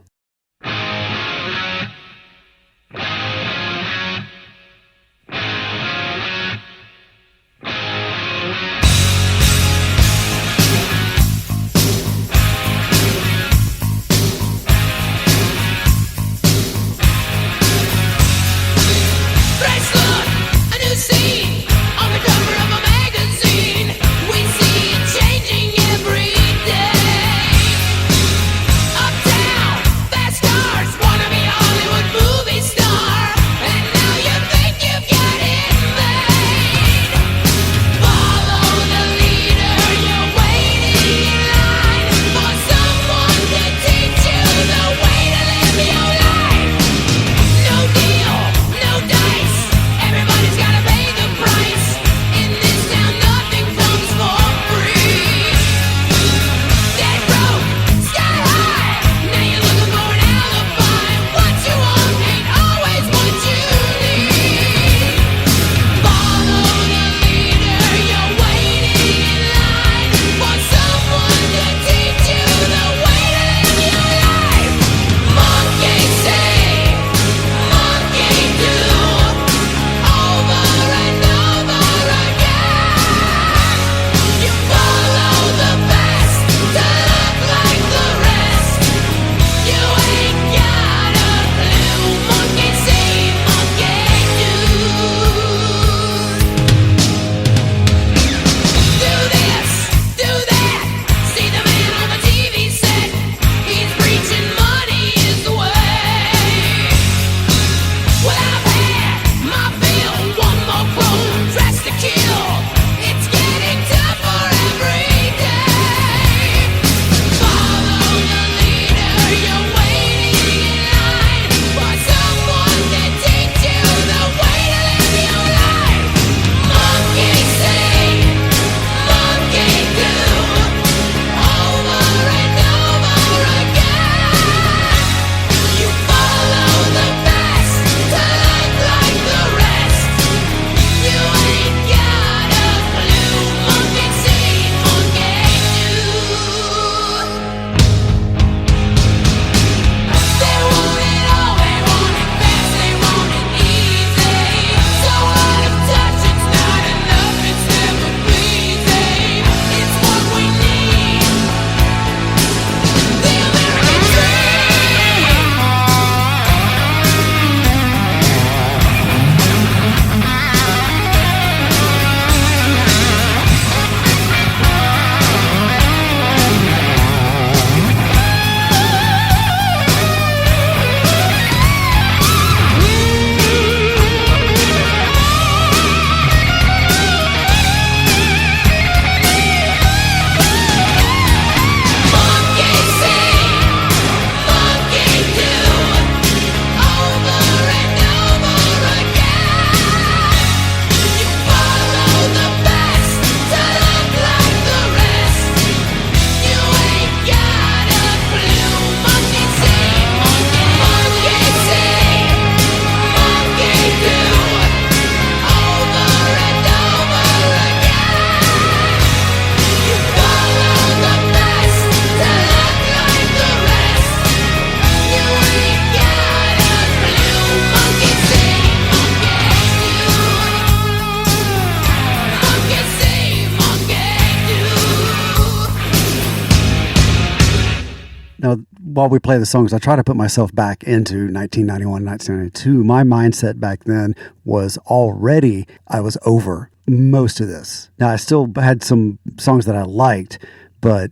Now, while we play the songs, I try to put myself back into 1991, 1992. My mindset back then was already, I was over most of this. Now, I still had some songs that I liked, but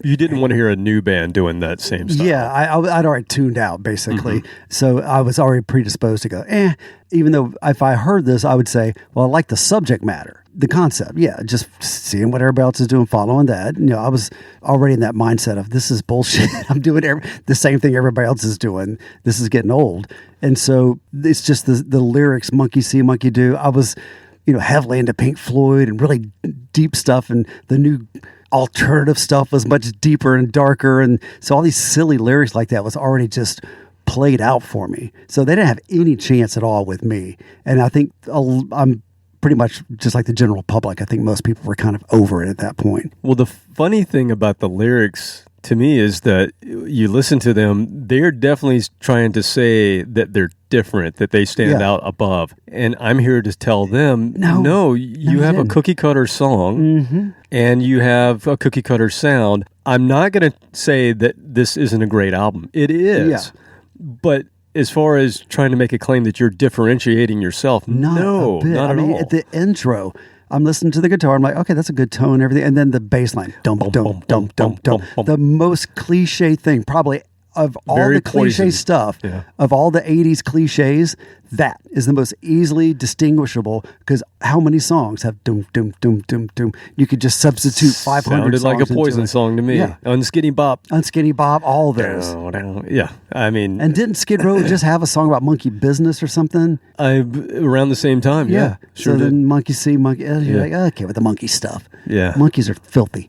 you didn't want to hear a new band doing that same stuff.
Yeah, I'd already tuned out, basically. So I was already predisposed to go, even though if I heard this, I would say, well, I like the subject matter, the concept. Yeah, just seeing what everybody else is doing, following that. I was already in that mindset of, this is bullshit. I'm doing the same thing everybody else is doing. This is getting old. And so it's just the lyrics, monkey see, monkey do. I was, heavily into Pink Floyd and really deep stuff, and the new alternative stuff was much deeper and darker, and so all these silly lyrics like that was already just played out for me. So they didn't have any chance at all with me, and I think I'm pretty much just like the general public. I think most people were kind of over it at that point.
Well, the funny thing about the lyrics to me is that you listen to them, they're definitely trying to say that they're different, that they stand out above. And I'm here to tell them, no, you have a cookie cutter song and you have a cookie cutter sound. I'm not going to say that this isn't a great album. It is. Yeah. But as far as trying to make a claim that you're differentiating yourself, not at all.
At the intro, I'm listening to the guitar. I'm like, okay, that's a good tone and everything. And then the bass line, dum, dum, dum, dum, dum. The most cliche thing, probably, of all the cliche stuff, of all the 80s cliches, that is the most easily distinguishable, because how many songs have dum, dum, dum, dum, dum? You could just substitute 500
Sounded
songs
like a Poison song to me. Yeah. Unskinny Bop.
Unskinny Bop, all those.
Yeah, I mean...
And didn't Skid Row just have a song about monkey business or something?
Around the same time, yeah.
Sure. So then Monkey See, Monkey... You're like, okay, with the monkey stuff.
Yeah.
Monkeys are filthy.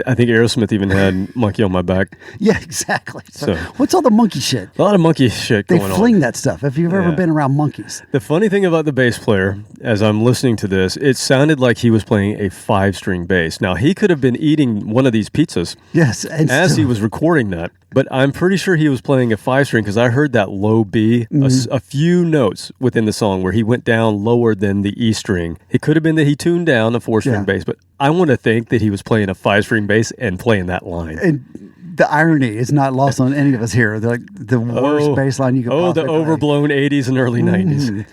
I think Aerosmith even had Monkey on My Back.
Yeah, exactly. So what's all the monkey shit?
A lot of monkey shit going on.
They fling that stuff, if you've ever been around monkeys.
The funny thing about the bass player, as I'm listening to this, it sounded like he was playing a 5-string bass. Now, he could have been eating one of these pizzas as he was recording that, but I'm pretty sure he was playing a 5-string, because I heard that low B, a few notes within the song where he went down lower than the E string. It could have been that he tuned down a 4-string bass, but I want to think that he was playing a 5-string bass and playing that line.
And the irony is not lost on any of us here. The worst bass line you could possibly
the overblown 80s and early 90s.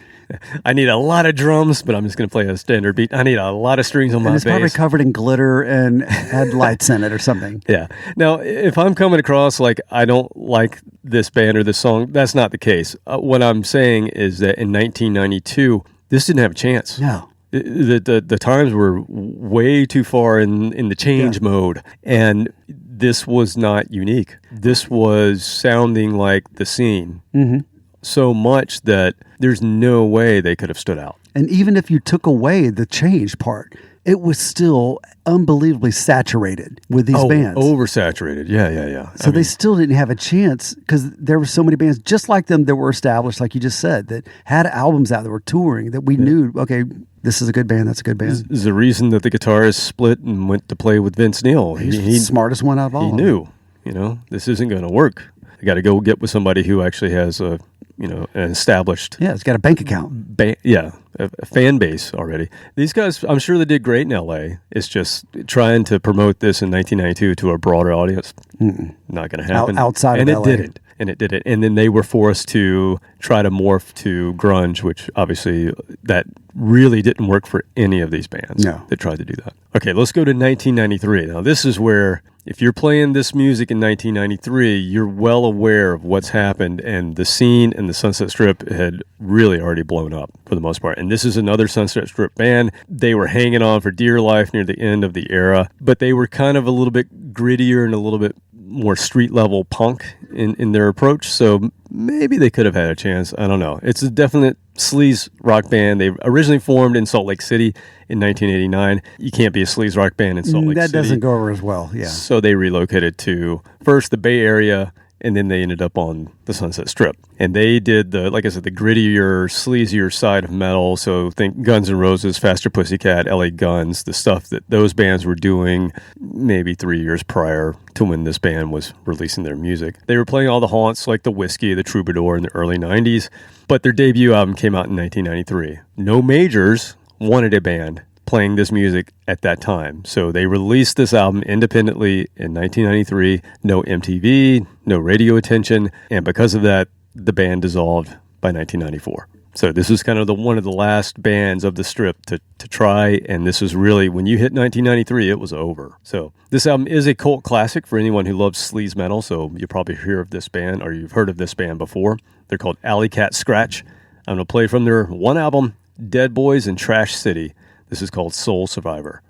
I need a lot of drums, but I'm just going to play a standard beat. I need a lot of strings on my bass.
It's probably covered in glitter and had lights in it or something.
Yeah. Now, if I'm coming across like I don't like this band or this song, that's not the case. What I'm saying is that in 1992, this didn't have a chance.
No.
The times were way too far in the change mode, and this was not unique. This was sounding like the scene so much that there's no way they could have stood out.
And even if you took away the change part, it was still unbelievably saturated with these bands.
Oversaturated. Yeah.
So they still didn't have a chance, because there were so many bands just like them that were established, like you just said, that had albums out that were touring that we knew, okay, this is a good band, that's a good band.
This is the reason that the guitarist split and went to play with Vince Neil.
He's the smartest one out of all.
He knew, this isn't going to work. I got to go get with somebody who actually has an established...
Yeah, it's got a bank account.
A fan base already. These guys, I'm sure they did great in L.A. It's just trying to promote this in 1992 to a broader audience. Not going to happen.
Outside
of
LA.
And it didn't. And then they were forced to try to morph to grunge, which obviously that really didn't work for any of these bands that tried to do that. Okay, let's go to 1993. Now, this is where, if you're playing this music in 1993, you're well aware of what's happened, and the scene and the Sunset Strip had really already blown up for the most part. And this is another Sunset Strip band. They were hanging on for dear life near the end of the era, but they were kind of a little bit grittier and a little bit more street level punk in their approach. So maybe they could have had a chance. I don't know. It's a definite sleaze rock band. They originally formed in Salt Lake City in 1989. You can't be a sleaze rock band in Salt Lake City.
That doesn't go over as well, yeah.
So they relocated to first the Bay Area, and then they ended up on the Sunset Strip. And they did the grittier, sleazier side of metal. So think Guns N' Roses, Faster Pussycat, LA Guns, the stuff that those bands were doing maybe 3 years prior to when this band was releasing their music. They were playing all the haunts like the Whiskey, the Troubadour in the early 90s, but their debut album came out in 1993. No majors wanted a band playing this music at that time. So they released this album independently in 1993. No MTV, no radio attention, and because of that, the band dissolved by 1994. So this was kind of one of the last bands of the strip to try, and this was really, when you hit 1993, it was over. So this album is a cult classic for anyone who loves sleaze metal, so you probably hear of this band, or you've heard of this band before. They're called Alley Cat Scratch. I'm going to play from their one album, Dead Boys in Trash City. This is called Soul Survivor.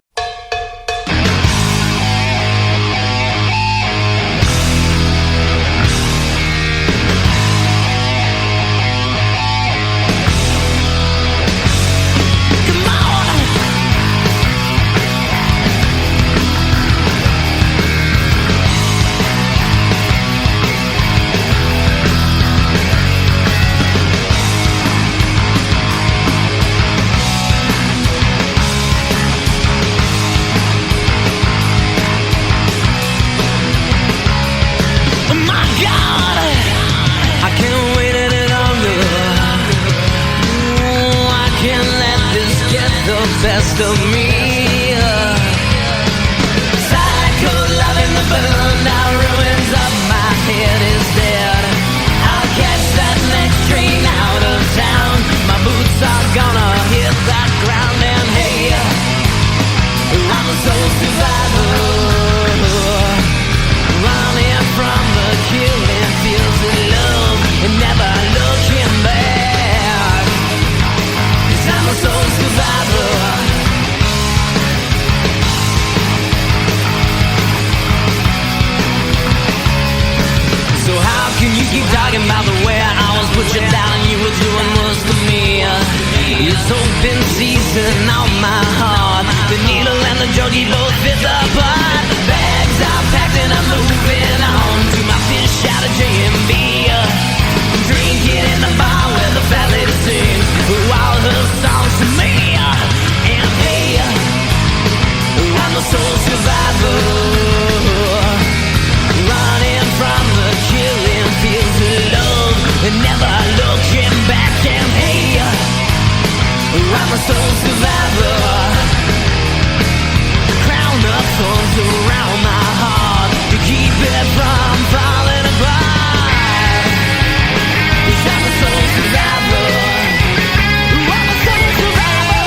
Best of me, psycho loving the burned out ruins of my head is dead. I'll catch that next train out of town. My boots are gonna hit that ground, and hey, I'm a soul survivor, running from the killing fields of love and never looking back. 'Cause I'm a soul survivor. So how can you keep talking about the way I always put you down and you were doing worse to me? It's open season on my heart. The needle and the junkie both fit the part. Bags are packed and I'm moving on to my fish out of J&B. I'm drinking in the bar where the fat lady sings all her songs to me. And hey, I'm a soul survivor, running from the killing fields of love and never looking back. And hey, I'm a soul survivor, crown of thorns around my heart to keep it from falling apart. 'Cause I'm a soul survivor, I'm a soul survivor.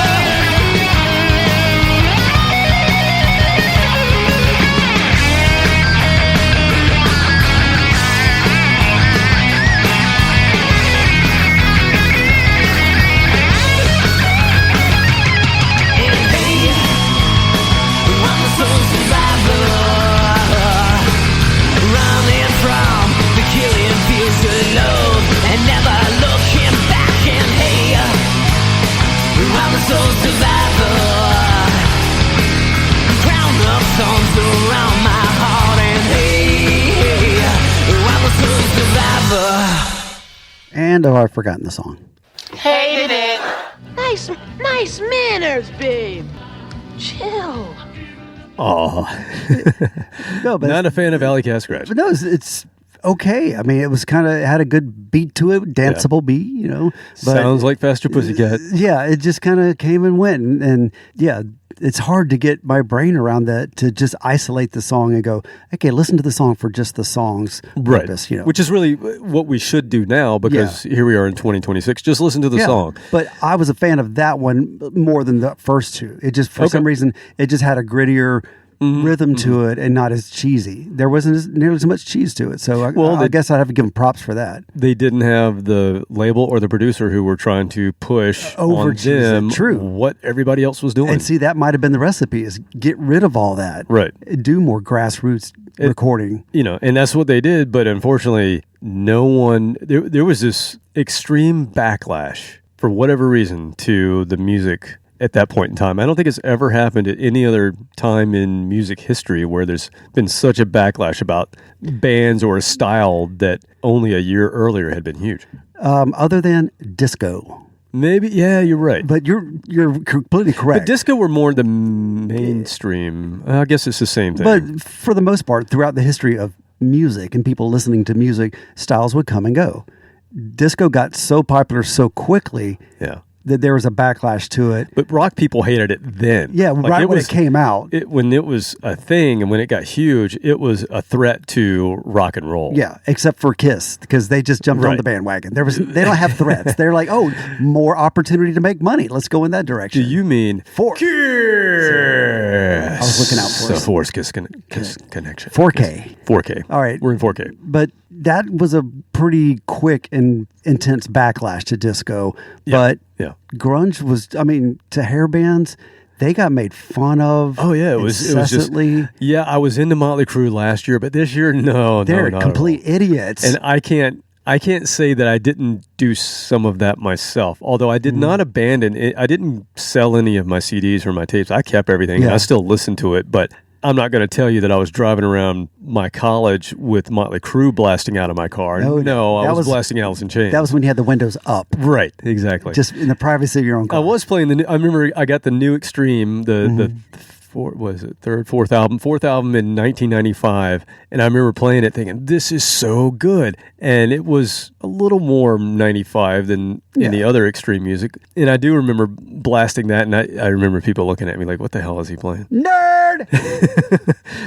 Soul survivor, crown of thorns around my heart, and hey, I'm a soul survivor.
And I've forgotten the song.
Hated it.
Nice manners, babe. Chill.
Oh,
No, but
not a fan of Alley Cat Scratch.
But no, it's okay. I mean, it was kind of had a good beat to it, danceable beat, you know. But
Sounds like Faster Pussycat.
yeah, it just kind of came and went, and yeah, it's hard to get my brain around that, to just isolate the song and go, okay, listen to the song for just the song's purpose, you know.
Which is really what we should do now, because here we are in 2026. Just listen to the song.
But I was a fan of that one more than the first two. It just, for some reason, it just had a grittier rhythm to it and not as cheesy. There wasn't nearly as much cheese to it. So I guess I'd have to give them props for that.
They didn't have the label or the producer who were trying to push
Over
on them
True.
what everybody else was doing.
And see, that might have been the recipe, is get rid of all that.
Right.
Do more grassroots recording.
You know, and that's what they did. But unfortunately, no one, there was this extreme backlash for whatever reason to the music at that point in time. I don't think it's ever happened at any other time in music history where there's been such a backlash about bands or a style that only a year earlier had been huge.
Other than disco.
Maybe, yeah, you're right.
But you're completely correct.
But disco were more the mainstream. I guess it's the same thing.
But for the most part, throughout the history of music and people listening to music, styles would come and go. Disco got so popular so quickly that there was a backlash to it.
But rock people hated it then.
Yeah, right when it came out.
When it was a thing and when it got huge, it was a threat to rock and roll.
Yeah, except for Kiss, because they just jumped on the bandwagon. They don't have threats. They're like, oh, more opportunity to make money. Let's go in that direction.
Do you mean
Force?
Kiss?
I was looking out for
the Force Kiss connection.
4K.
4K.
All right.
We're in 4K.
But that was a pretty quick and intense backlash to disco. But grunge was, I mean, to hair bands, they got made fun of.
Oh yeah, it was just. Yeah, I was into Motley Crue last year, but this year,
they're
not
complete idiots.
And I can't say that I didn't do some of that myself. Although I did not abandon it. I didn't sell any of my CDs or my tapes. I kept everything. And I still listened to it, but I'm not going to tell you that I was driving around my college with Motley Crue blasting out of my car. No, I was blasting Alice in Chains.
That was when you had the windows up.
Right, exactly.
Just in the privacy of your own car.
I was playing I remember I got the new Extreme, the fourth album in 1995, and I remember playing it thinking, this is so good. And it was a little more 95 than any other Extreme music. And I do remember blasting that, and I remember people looking at me like, what the hell is he playing?
Nerd!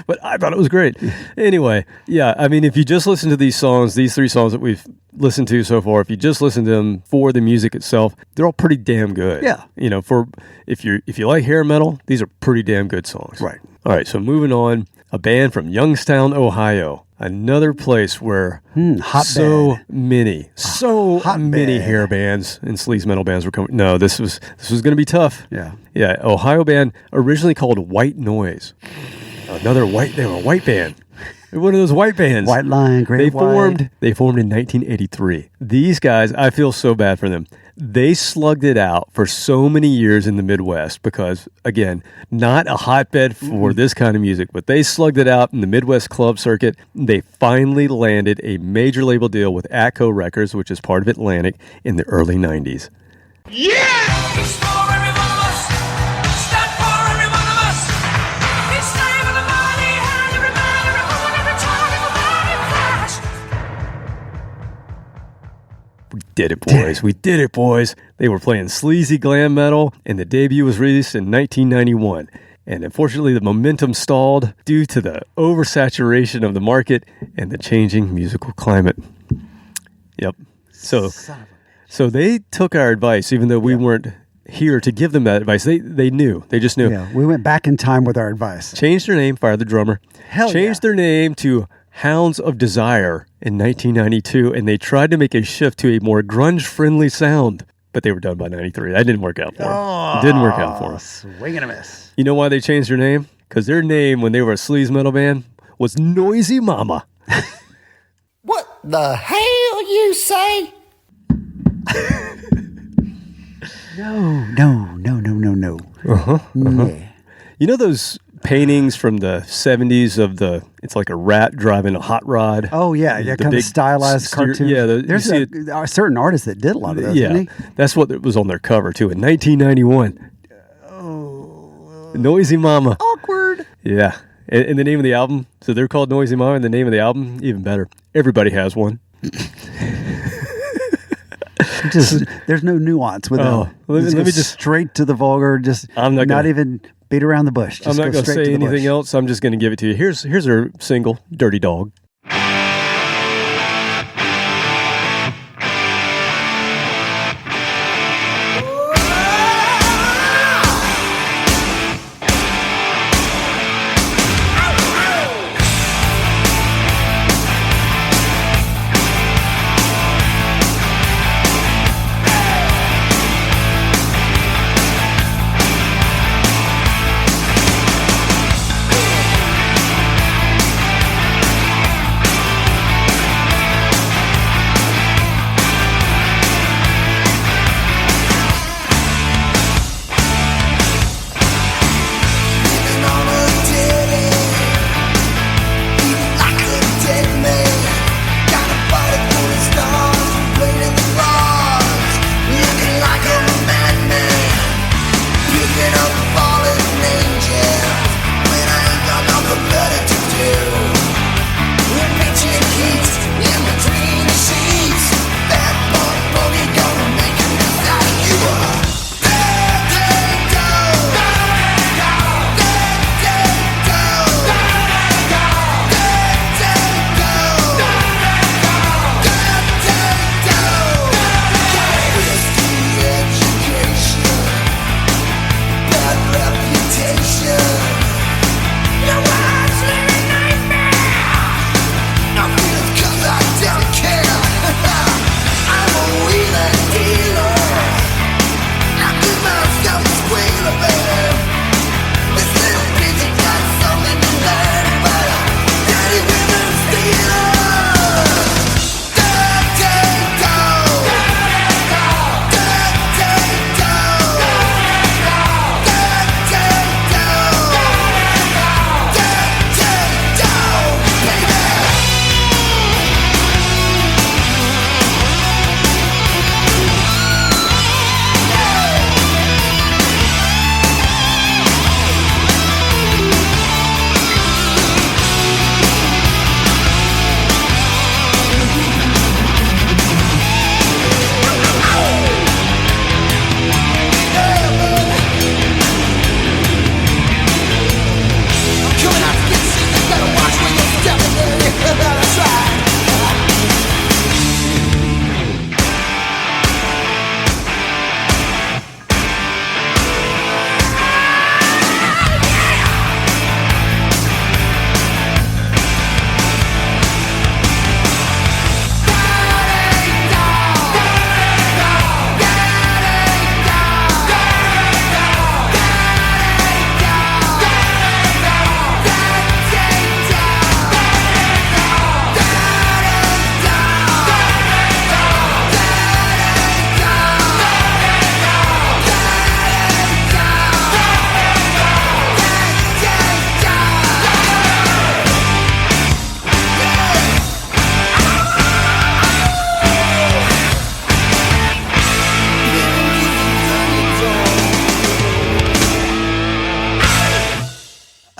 But I thought it was great. Anyway, yeah, I mean, if you just listen to these songs, these 3 songs that we've listened to so far, if you just listen to them for the music itself, they're all pretty damn good.
Yeah.
You know, if you like hair metal, these are pretty damn good songs.
Right.
All right, so moving on, a band from Youngstown, Ohio. Another place where so many hair bands and sleaze metal bands were coming. No, this was going to be tough.
Yeah.
Yeah, Ohio band originally called White Noise. They were a white band. They're one of those white bands.
White Line, Great White.
They formed in 1983. These guys, I feel so bad for them. They slugged it out for so many years in the Midwest because, again, not a hotbed for this kind of music, but they slugged it out in the Midwest club circuit. They finally landed a major label deal with Atco Records, which is part of Atlantic, in the early 90s.
Yeah! It's for every one of us. Stand for every one of us. It's time for the body, hand, every man, every woman, every child, everybody flash.
We did it, boys. We did it, boys. They were playing sleazy glam metal, and the debut was released in 1991. And unfortunately, the momentum stalled due to the oversaturation of the market and the changing musical climate. Yep. So they took our advice, even though we weren't here to give them that advice. They knew. They just knew.
Yeah, we went back in time with our advice.
Changed their name, fired the drummer. Changed their name to Hounds of Desire in 1992, and they tried to make a shift to a more grunge-friendly sound. But they were done by 93. That didn't work out for them. It didn't work out for them.
Swing and a miss.
You know why they changed their name? Because their name, when they were a sleaze metal band, was Noisy Mama.
What the hell you say?
No. Yeah.
You know those paintings from the 70s of it's like a rat driving a hot rod?
Oh, yeah. Yeah, kind of stylized cartoon.
Yeah.
There's a certain artist that did a lot of those, didn't he?
That's what was on their cover, too, in 1991. Oh. Noisy Mama.
Awkward.
Yeah. And the name of the album, so they're called Noisy Mama, and the name of the album, even better. Everybody has one.
There's no nuance with them.
Let me just
straight to the vulgar. I'm not even beat around the bush.
I'm not going to say anything else. I'm just going to give it to you. Here's her single, "Dirty Dog."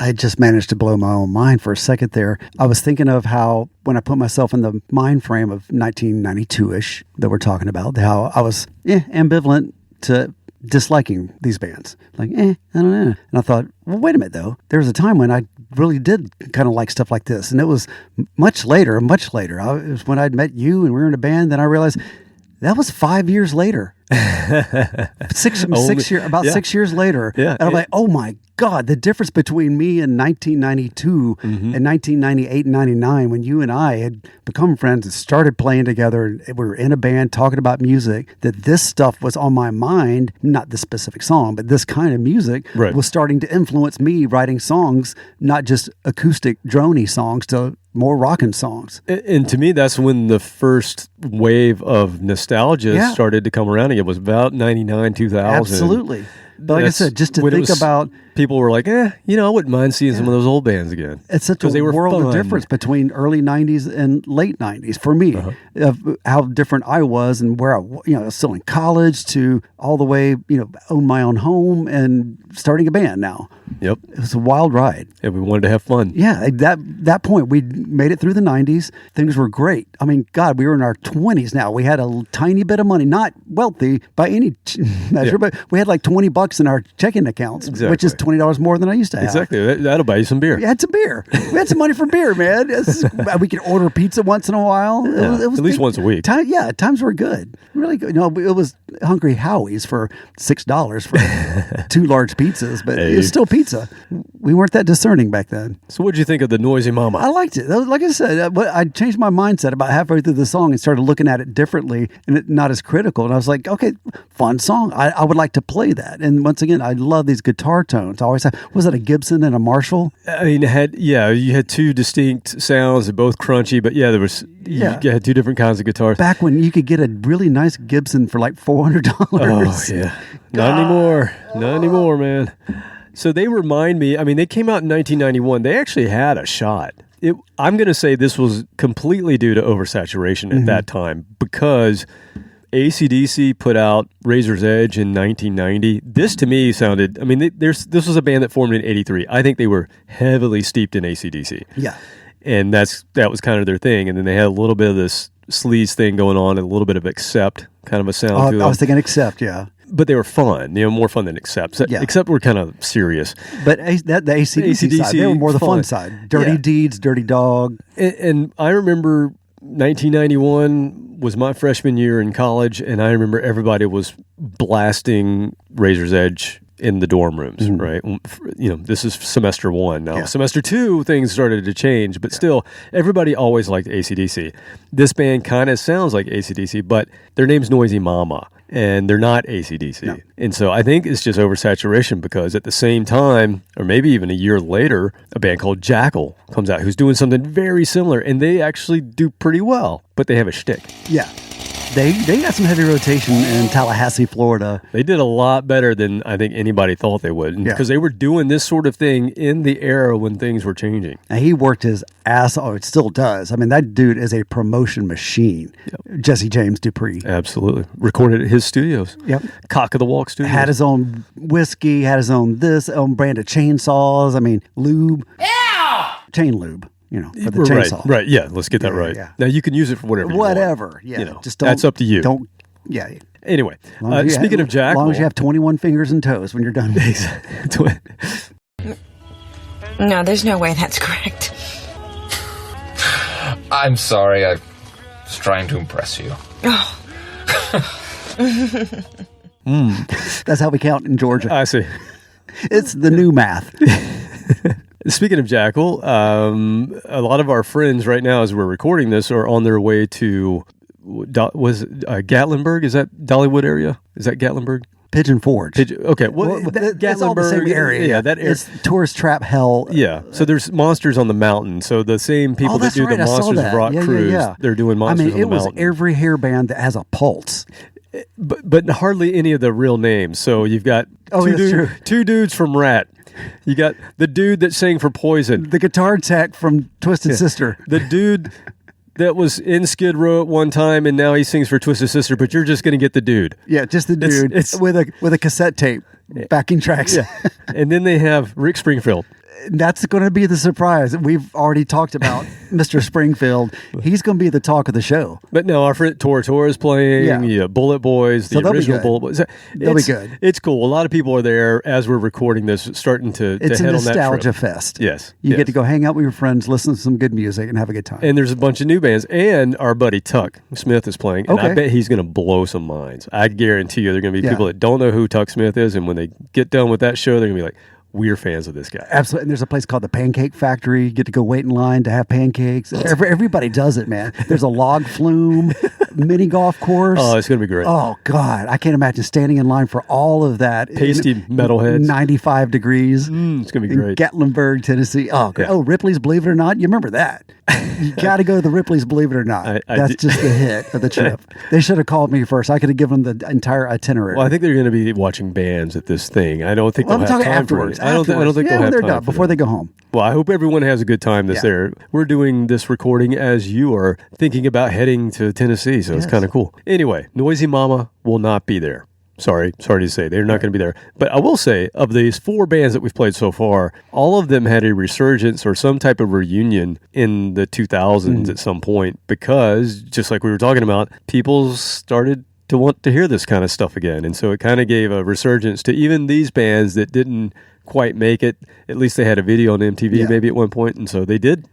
I just managed to blow my own mind for a second there. I was thinking of how when I put myself in the mind frame of 1992-ish that we're talking about, how I was ambivalent to disliking these bands. Like, I don't know. And I thought, well, wait a minute, though. There was a time when I really did kind of like stuff like this. And it was much later. It was when I'd met you and we were in a band. Then I realized that was 5 years later. 6 years later.
Yeah.
And I'm like, oh my God, the difference between me in 1992 and 1998 and 99, when you and I had become friends and started playing together, and we were in a band talking about music, that this stuff was on my mind, not this specific song, but this kind of music was starting to influence me writing songs, not just acoustic droney songs, to more rockin' songs.
And to me, that's when the first wave of nostalgia started to come around. It was about 99, 2000.
Absolutely. But like I said, just to think about...
People were like, I wouldn't mind seeing some of those old bands again.
It's such a world of difference between early 90s and late 90s for me, of how different I was and where I was still in college to all the way, own my own home and starting a band now.
Yep.
It was a wild ride.
And we wanted to have fun.
Yeah. At that point, we made it through the 90s. Things were great. I mean, God, we were in our 20s now. We had a tiny bit of money, not wealthy by any measure, but we had like $20 in our checking accounts, which is $20 more than I used to have.
Exactly. That'll buy you some beer.
We had some beer. We had some money for beer, man. We could order pizza once in a while.
Yeah, it was at least once a week.
Times were good. Really good. It was Hungry Howie's for $6 for 2 large pizzas, but it was still pizza. We weren't that discerning back then.
So what'd you think of the Noisy Mama?
I liked it. Like I said, I changed my mindset about halfway through the song and started looking at it differently and not as critical. And I was like, okay, fun song. I would like to play that. And once again, I love these guitar tones. I always have, was it a Gibson and a Marshall?
I mean, you had 2 distinct sounds, they're both crunchy, but you had 2 different kinds of guitars.
Back when you could get a really nice Gibson for like $400.
Oh, yeah. Not anymore, man. So they remind me, I mean, they came out in 1991. They actually had a shot. I'm going to say this was completely due to oversaturation at that time, because AC/DC put out Razor's Edge in 1990. This to me sounded, I mean, this was a band that formed in 83. I think they were heavily steeped in AC/DC.
Yeah.
And that was kind of their thing. And then they had a little bit of this sleaze thing going on and a little bit of Accept kind of a sound to them.
I was thinking Accept, yeah.
But they were fun, more fun than Accept.
Yeah.
Except were kind of serious.
But the AC/DC side, they were more the fun side. Dirty Deeds, Dirty Dog.
And I remember 1991 was my freshman year in college, and I remember everybody was blasting Razor's Edge in the dorm rooms, right? This is semester 1 now. Yeah. Semester 2, things started to change, but still, everybody always liked AC/DC. This band kind of sounds like AC/DC, but their name's Noisy Mama, and they're not AC/DC. No. And so I think it's just oversaturation, because at the same time, or maybe even a year later, a band called Jackal comes out who's doing something very similar, and they actually do pretty well, but they have a shtick.
Yeah. They got some heavy rotation in Tallahassee, Florida.
They did a lot better than I think anybody thought they would, because they were doing this sort of thing in the era when things were changing.
And he worked his ass off. It still does. I mean, that dude is a promotion machine. Yep. Jesse James Dupree.
Absolutely. Recorded at his studios.
Yep.
Cock of the Walk Studios.
Had his own whiskey, had his own brand of chainsaws. I mean, lube.
Ew!
Chain lube. For the chainsaw.
Right, yeah, let's get that right. Yeah. Now, you can use it for whatever you want.
Yeah.
Just that's up to you. Anyway, speaking of Jackal.
As long as you have 21 fingers and toes when you're done.
No, there's no way that's correct.
I'm sorry, I was trying to impress you.
Oh.
That's how we count in Georgia.
I see.
It's the new math.
Speaking of Jackal, a lot of our friends right now, as we're recording this, are on their way to, Gatlinburg? Is that Dollywood area? Is that Gatlinburg?
Pigeon Forge.
Okay.
Well, it's all the same area.
Yeah, that area.
It's tourist trap hell.
Yeah. So there's Monsters on the Mountain. So the same people that do the Monsters of Rock cruise, they're doing Monsters on the Mountain.
It was every hair band that has a pulse.
But hardly any of the real names. So you've got two dudes from Rat. You got the dude that sang for Poison.
The guitar tech from Twisted Sister.
The dude that was in Skid Row at one time, and now he sings for Twisted Sister, but you're just going to get the dude.
Yeah, just the dude with a cassette tape, backing tracks.
Yeah. And then they have Rick Springfield.
That's going to be the surprise. We've already talked about Mr. Springfield. He's going to be the talk of the show.
But no, our friend Tora is playing. Yeah. Bullet Boys, the original Bullet Boys.
They'll be good.
It's cool. A lot of people are there as we're recording this, starting to
It's
head
a
on that trip.
nostalgia fest.
Yes.
You get to go hang out with your friends, listen to some good music, and have a good time.
And there's a bunch of new bands. And our buddy Tuck Smith is playing. And I bet he's going to blow some minds. I guarantee you there are going to be people that don't know who Tuck Smith is. And when they get done with that show, they're going to be like, we're fans of this guy.
Absolutely. And there's a place called the Pancake Factory. You get to go wait in line to have pancakes. Everybody does it, man. There's a log flume, mini golf course.
Oh, it's going to be great.
Oh, God. I can't imagine standing in line for all of that.
Pasty metalheads.
95 degrees.
It's going to be great.
Gatlinburg, Tennessee. Oh, great. Oh, Ripley's Believe It or Not. You remember that. You got to go to the Ripley's Believe It or Not. That's just the hit of the trip. They should have called me first. I could have given them the entire itinerary.
Well, I think they're going to be watching bands at this thing. I don't think they'll have time
afterwards.
I don't think they'll have
they're
time
done before they go home.
Well, I hope everyone has a good time that's there. We're doing this recording as you are thinking about heading to Tennessee, so it's kind of cool. Anyway, Noisy Mama will not be there. Sorry to say, they're not going to be there. But I will say, of these 4 bands that we've played so far, all of them had a resurgence or some type of reunion in the 2000s at some point because, just like we were talking about, people started to want to hear this kind of stuff again. And so it kind of gave a resurgence to even these bands that didn't quite make it. At least they had a video on MTV maybe at one point, and so they did.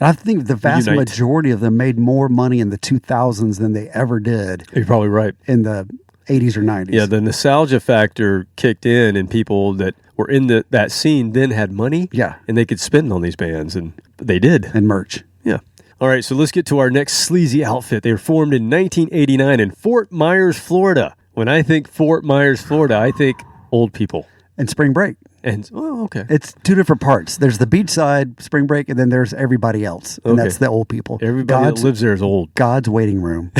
I think the vast majority of them made more money in the 2000s than they ever did.
You're probably right.
In the 80s or 90s.
Yeah, the nostalgia factor kicked in, and people that were in that scene then had money.
Yeah.
And they could spend on these bands, and they did.
And merch.
Yeah. All right, so let's get to our next sleazy outfit. They were formed in 1989 in Fort Myers, Florida. When I think Fort Myers, Florida, I think old people.
And spring break.
And okay.
It's 2 different parts. There's the beachside spring break, and then there's everybody else. And that's the old people.
Everybody that lives there is old.
God's waiting room.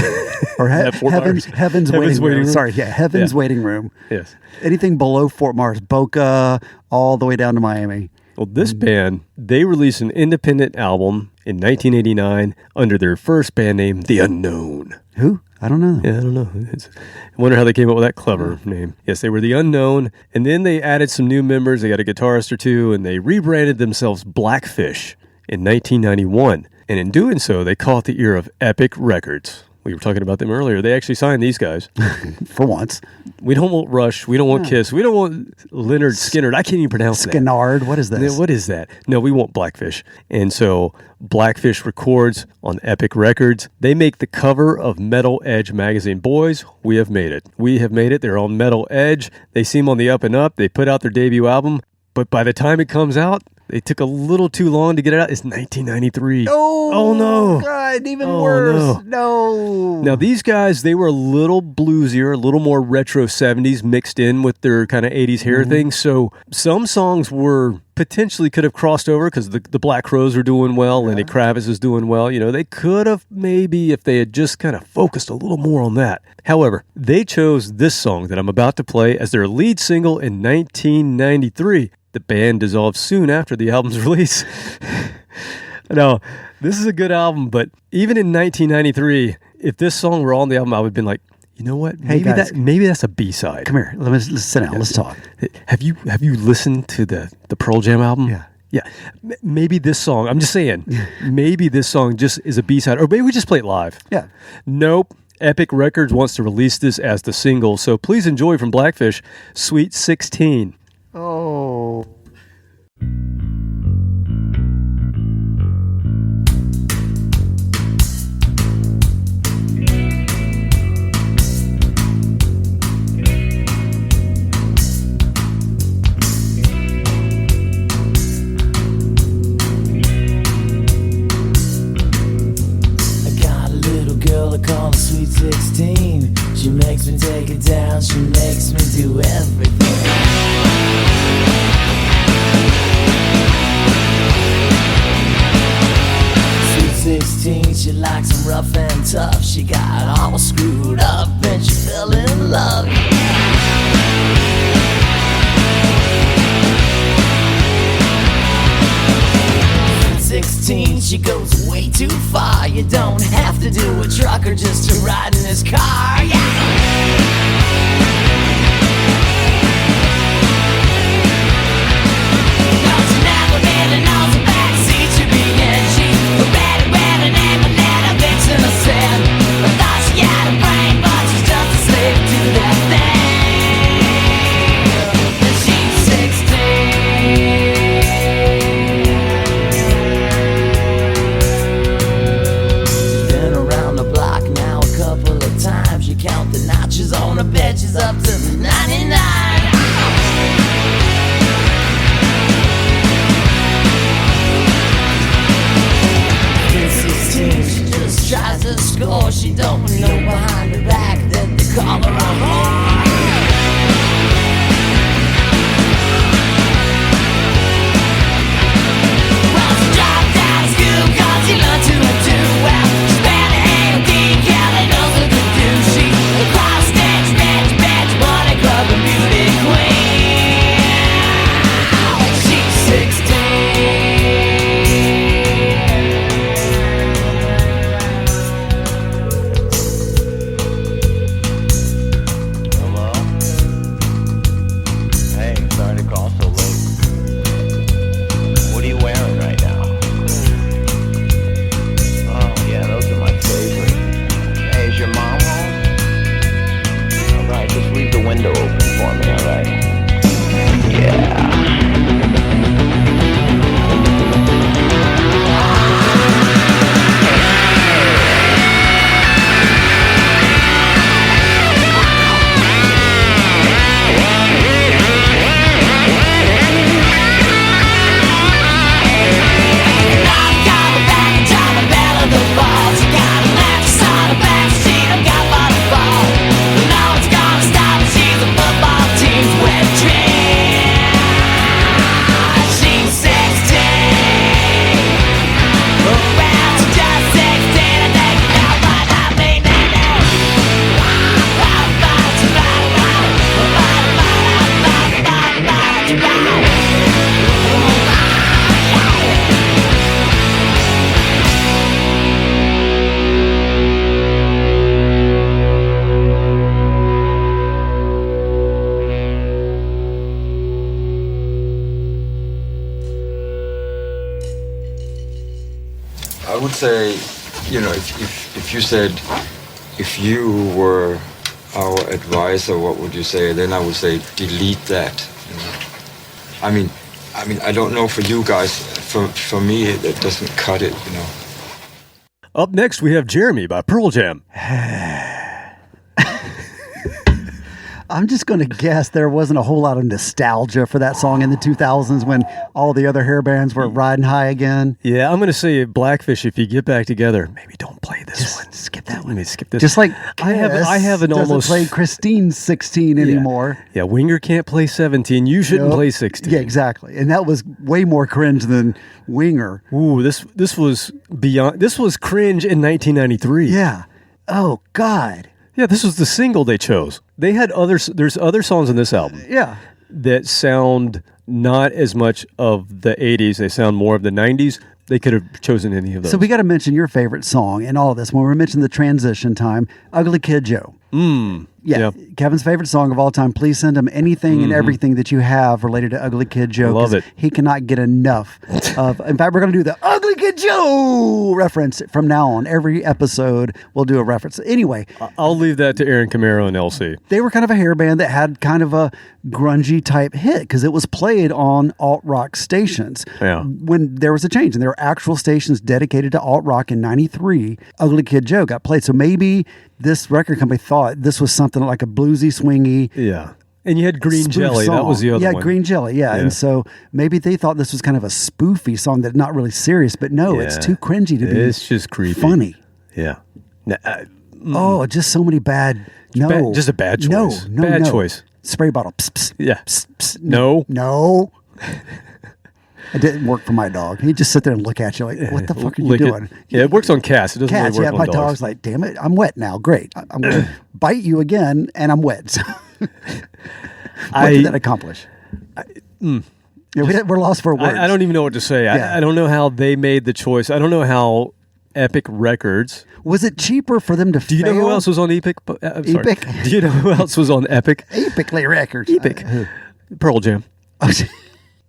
Or heaven's waiting room. Sorry, heaven's waiting room.
Yes.
Anything below Fort Myers, Boca, all the way down to Miami.
Well, this band, they released an independent album in 1989 under their first band name, The Unknown.
Who? I don't know.
Yeah, I don't know. I wonder how they came up with that clever name. Yes, they were The Unknown, and then they added some new members. They got a guitarist or two, and they rebranded themselves Blackfish in 1991. And in doing so, they caught the ear of Epic Records. We were talking about them earlier. They actually signed these guys.
For once.
We don't want Rush. We don't want Kiss. We don't want Leonard Skinner. I can't even pronounce that.
Skinnard. What is this?
What is that? No, we want Blackfish. And so Blackfish records on Epic Records. They make the cover of Metal Edge magazine. Boys, we have made it. We have made it. They're on Metal Edge. They seem on the up and up. They put out their debut album. But by the time it comes out, they took a little too long to get it out. It's 1993. Oh no.
God, even worse. No.
Now, these guys, they were a little bluesier, a little more retro 70s mixed in with their kind of 80s hair thing. So some songs were potentially could have crossed over because the Black Crowes were doing well. Lenny Kravitz is doing well. You know, they could have maybe if they had just kind of focused a little more on that. However, they chose this song that I'm about to play as their lead single in 1993. The band dissolved soon after the album's release. Now, this is a good album, but even in 1993, if this song were on the album, I would have been like, you know what? Maybe maybe that's a B-side.
Come here. Let's sit down. Let's talk.
Have you listened to the Pearl Jam album?
Yeah.
Yeah. Maybe this song, I'm just saying, maybe this song just is a B-side, or maybe we just play it live.
Yeah.
Nope. Epic Records wants to release this as the single, so please enjoy from Blackfish, Sweet 16.
Oh.
I call her Sweet 16. She makes me take it down. She makes me do everything. Sweet 16, she likes them rough and tough. She got all screwed up and she fell in love. 16, she goes way too far. You don't have to do a trucker just to ride in his car. No, she never up to 99. She just tries to score. She don't know behind her back that they call her a whore. Well, she dropped out of school 'cause she learned to do well. She's been a A&D gal that knows what to do. She across stage, bench, money club and beauty queen. She's 16.
Window open for me, alright? Yeah.
I would say, you know, if you said, if you were our advisor, what would you say? Then I would say, delete that. You know? I mean, I don't know for you guys. For me, it doesn't cut it. You know.
Up next, we have Jeremy by Pearl Jam.
I'm just going to guess there wasn't a whole lot of nostalgia for that song in the 2000s when all the other hair bands were riding high again.
Yeah, I'm going to say Blackfish, if you get back together, maybe don't play this one.
Skip that one.
Let me skip this.
Just like
I have an
doesn't
almost
play Christine 16 anymore.
Yeah, Winger can't play 17. You shouldn't play 16.
Yeah, exactly. And that was way more cringe than Winger.
Ooh, this was beyond. This was cringe in 1993.
Yeah. Oh God.
Yeah, this was the single they chose. They had there's other songs on this album.
Yeah.
That sound not as much of the 80s. They sound more of the 90s. They could have chosen any of those.
So we got to mention your favorite song in all of this. When we mentioned the transition time, Ugly Kid Joe. Yeah. Kevin's favorite song of all time. Please send him anything and everything that you have related to Ugly Kid Joe.
Love it.
He cannot get enough of. In fact, we're going to do the Ugly Kid Joe reference from now on. Every episode, we'll do a reference. Anyway,
I'll leave that to Aaron Camaro and LC.
They were kind of a hair band that had kind of a grungy type hit because it was played on alt rock stations.
Yeah.
When there was a change and there were actual stations dedicated to alt rock in '93, Ugly Kid Joe got played. So maybe this record company thought this was something like a bluesy, swingy.
Yeah. And you had Green
spoof
Jelly.
song.
That was the other one.
Yeah, Green Jelly. Yeah. And so maybe they thought this was kind of a spoofy song that's not really serious, but no, it's too cringy to be.
It's just creepy.
Funny.
Yeah.
Just so many bad. No.
Just a bad choice.
No.
Bad choice.
Spray bottle. Psst, psst,
yeah.
Psst, psst,
no.
It didn't work for my dog. He'd just sit there and look at you like, what the fuck are you doing?
Yeah, it works on cats. It doesn't
Cats,
really work on
my
dogs.
dog's like, damn it, I'm wet now. Great. I'm going to bite you again, and I'm wet. So what did that accomplish? We're lost for words.
I don't even know what to say.
Yeah.
I don't know how they made the choice. I don't know how Epic Records.
Was it cheaper for them to
Do you know who else was on Epic?
Epic?
Do you know who else was on Epic?
Epicly Records.
Epic. Pearl Jam.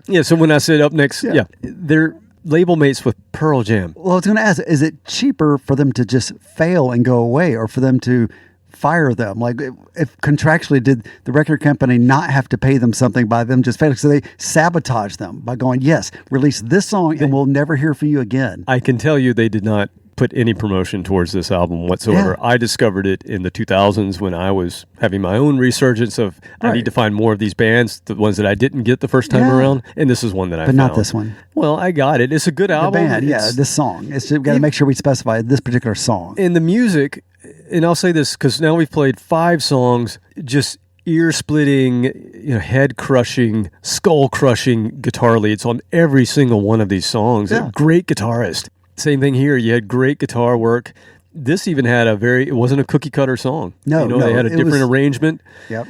Yeah, so when I said up next, they're label mates with Pearl Jam.
Well, I was going to ask, is it cheaper for them to just fail and go away or for them to fire them? Like, if contractually, did the record company not have to pay them something by them just failing? So they sabotage them by going, yes, release this song and we'll never hear from you again.
I can tell you they did not put any promotion towards this album whatsoever.
Yeah.
I discovered it in the 2000s when I was having my own resurgence of I need to find more of these bands, the ones that I didn't get the first time around, and this is one that I found.
But not this one.
Well, I got it. It's a good album.
The band, this song. We've got to make sure we specify this particular song.
And the music, and I'll say this because now we've played 5 songs, just ear-splitting, head-crushing, skull-crushing guitar leads on every single one of these songs.
Yeah.
Great guitarist. Same thing here. You had great guitar work. This even had it wasn't a cookie-cutter song.
No,
they had a different arrangement.
Yep.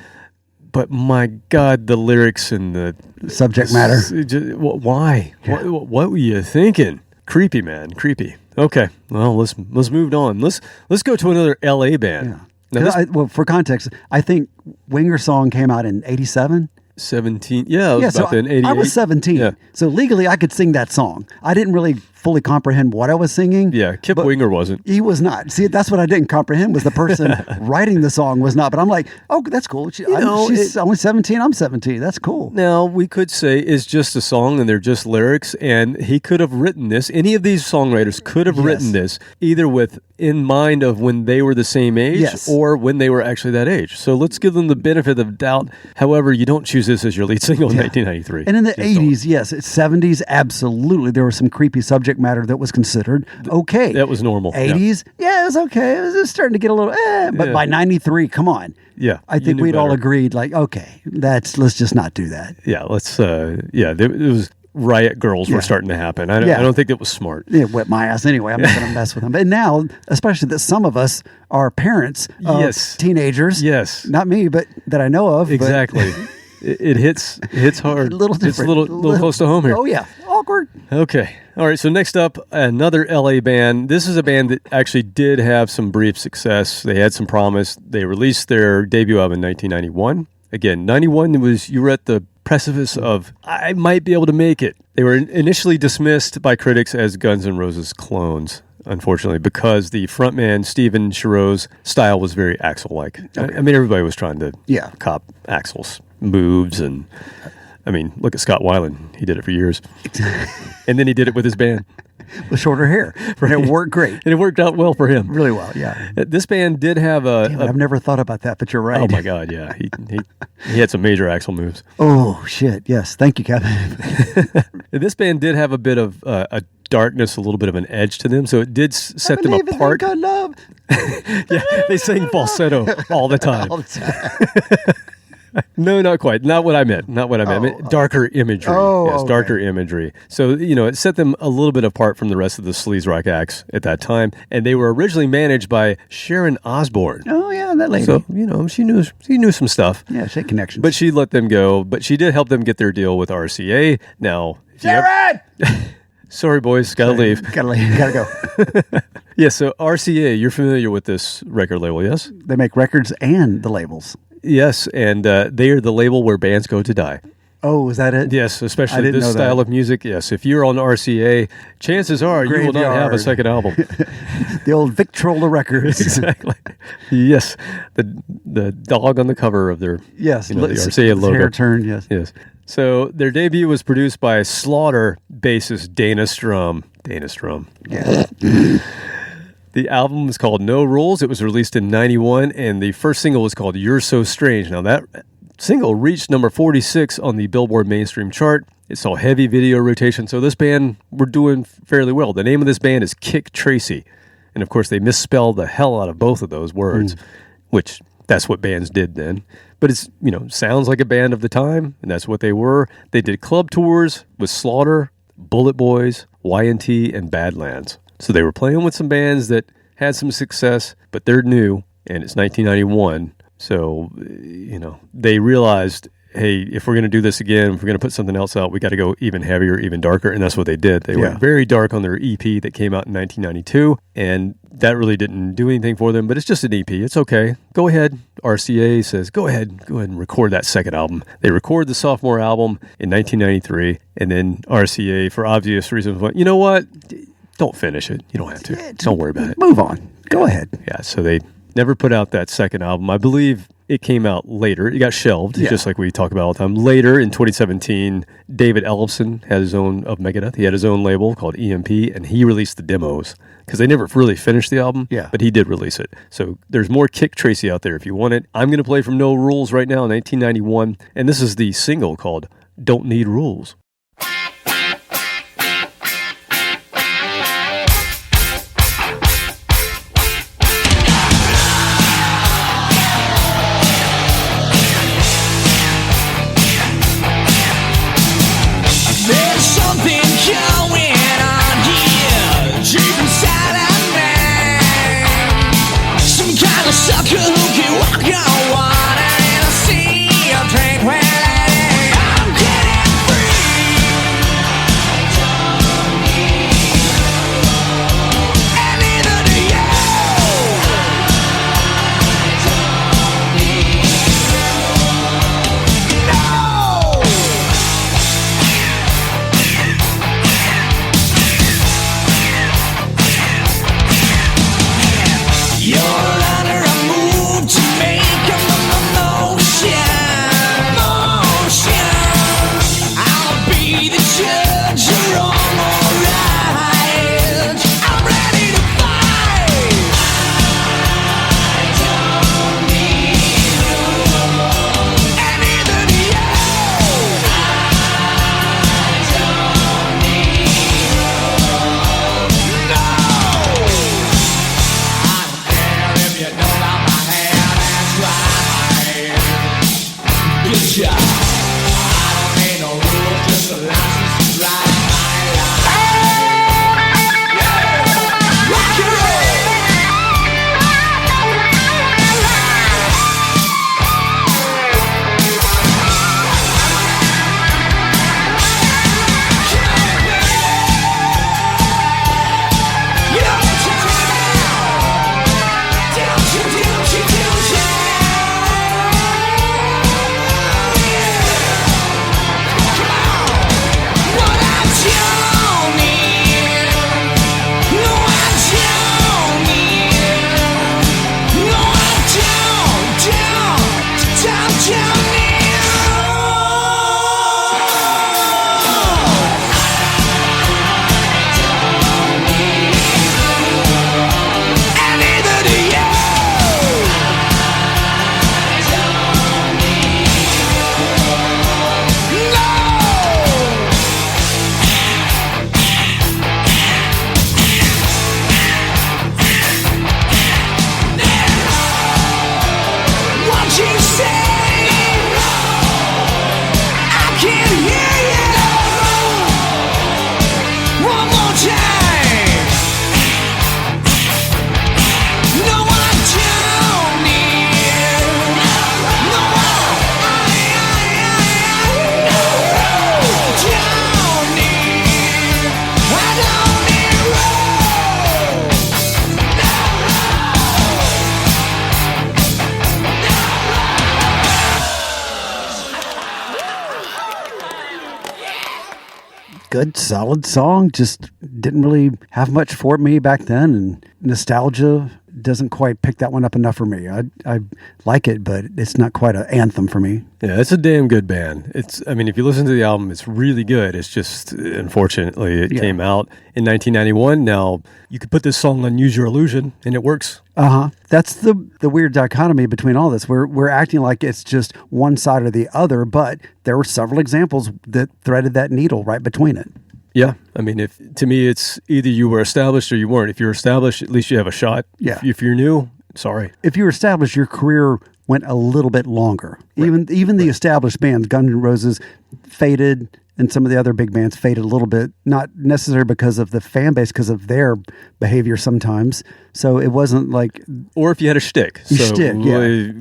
But my God, the lyrics and the
subject matter.
Why?
Yeah.
What were you thinking? Creepy, man. Creepy. Okay. Well, let's move on. Let's go to another LA band.
Yeah.
Now
for context, I think Winger Song came out in 87.
17. Yeah, it was about then. 88.
I was 17.
Yeah.
So legally, I could sing that song. I didn't really fully comprehend what I was singing.
Yeah, Kip Winger wasn't.
He was not. See, that's what I didn't comprehend was the person writing the song was not. But I'm like, oh, that's cool. She's only 17. I'm 17. That's cool.
Now, we could say it's just a song and they're just lyrics. And he could have written this. Any of these songwriters could have written this either with in mind of when they were the same age or when they were actually that age. So let's give them the benefit of doubt. However, you don't choose this as your lead single in 1993.
And in the 80s, yes. 70s, absolutely. There was some creepy subject matter that was considered okay.
That was normal.
80s, it was okay. It was just starting to get a little, but by 93, come on.
Yeah.
I think we'd all agreed, like, okay, let's just not do that.
Yeah, it was riot girls were starting to happen. I don't think it was smart.
It wet my ass anyway. I'm not going to mess with them. But now, especially that some of us are parents of teenagers.
Yes.
Not me, but that I know of.
Exactly. It hits hard.
A little different.
It's a little close to home here.
Oh, yeah. Awkward.
Okay. All right. So next up, another LA band. This is a band that actually did have some brief success. They had some promise. They released their debut album in 1991. Again, 91 you were at the precipice of, I might be able to make it. They were initially dismissed by critics as Guns N' Roses clones, unfortunately, because the frontman, Steven Chiro's style was very Axl-like. Okay. I mean, everybody was trying to cop Axl's moves, and I mean, look at Scott Weiland. He did it for years. And then he did it with his band.
With shorter hair.
Right.
And it worked great.
And it worked out well for him.
Really well, yeah.
This band did have
I've never thought about that, but you're right.
Oh, my God, yeah. He had some major Axl moves.
Oh, shit. Yes. Thank you, Kevin.
This band did have a bit of a darkness, a little bit of an edge to them, so it did set them apart.
God love.
Yeah, they sang falsetto all the time.
All the time.
No, not quite. Not what I meant. Not what I meant. I meant darker imagery. Yes, darker imagery. So, it set them a little bit apart from the rest of the sleaze rock acts at that time. And they were originally managed by Sharon Osbourne.
Oh, yeah, that lady.
So, she knew some stuff.
Yeah, she had connections.
But she let them go. But she did help them get their deal with RCA. Now,
Sharon!
Sorry, boys. Gotta leave.
Gotta leave. Gotta go.
Yeah, so RCA, you're familiar with this record label, yes?
They make records and the labels.
Yes, and they are the label where bands go to die.
Oh, is that it?
Yes, especially this style of music. Yes, if you're on RCA, chances are you will not have a second album.
The old Victrola records.
Exactly. Yes, the dog on the cover of their the RCA logo.
Hair turned. Yes.
Yes. So their debut was produced by Slaughter bassist Dana Strum.
Yeah.
The album was called No Rules. It was released in 91, and the first single was called You're So Strange. Now, that single reached number 46 on the Billboard mainstream chart. It saw heavy video rotation, so this band were doing fairly well. The name of this band is Kick Tracy, and of course, they misspelled the hell out of both of those words, which that's what bands did then. But it's, sounds like a band of the time, and that's what they were. They did club tours with Slaughter, Bullet Boys, Y&T, and Badlands. So they were playing with some bands that had some success, but they're new, and it's 1991. So, they realized, hey, if we're going to do this again, if we're going to put something else out, we got to go even heavier, even darker, and that's what they did. They went very dark on their EP that came out in 1992, and that really didn't do anything for them, but it's just an EP. It's okay. Go ahead. RCA says, go ahead and record that second album. They record the sophomore album in 1993, and then RCA, for obvious reasons, went, you know what? Don't finish it. You don't have to. Don't worry about it.
Move on. Go ahead.
Yeah, so they never put out that second album. I believe it came out later. It got shelved,
Yeah.
just like we talk about all the time. Later in 2017, David Ellefson had his own of Megadeth. He had his own label called EMP, and he released the demos because they never really finished the album.
Yeah.
But he did release it. So there's more Kick Tracy out there if you want it. I'm going to play from No Rules right now, 1991, and this is the single called Don't Need Rules.
There's something going on here, deep inside of me. Some kind of sucker who can walk on water in a sea of tranquility. I'm getting free. And neither do you. No. You're under a move to make a motion. I'll be the judge, you're wrong or right. I'm ready to fight. I don't need rules. And neither do you. I don't need rules. No. If you don't have my hand, that's right. Good job. I don't need no rules, just a license to drive my life. Yeah. Rock and roll. You know what you're talking about. Don't you. Come on. What I don't need. No, I don't need. No, I don't need. And neither do you. No. What you say? I can't hear you. One more time. No, I don't need. No, I don't need. I don't need rules.
Good, solid song. Just didn't really have much for me back then, and nostalgia doesn't quite pick that one up enough for me. I like it, but it's not quite an anthem for me.
Yeah, it's a damn good band. I mean, if you listen to the album, it's really good. It's just, unfortunately, it came out in 1991. Now, you could put this song on Use Your Illusion, and it works.
That's the weird dichotomy between all this. We're acting like it's just one side or the other, but there were several examples that threaded that needle right between it.
Yeah. I mean, to me, it's either you were established or you weren't. If you're established, at least you have a shot.
Yeah.
If you're new, sorry.
If you were established, your career went a little bit longer. Right. Even the established bands, Guns N' Roses, faded, and some of the other big bands faded a little bit, not necessarily because of the fan base, because of their behavior sometimes. So it wasn't like...
Or if you had a shtick.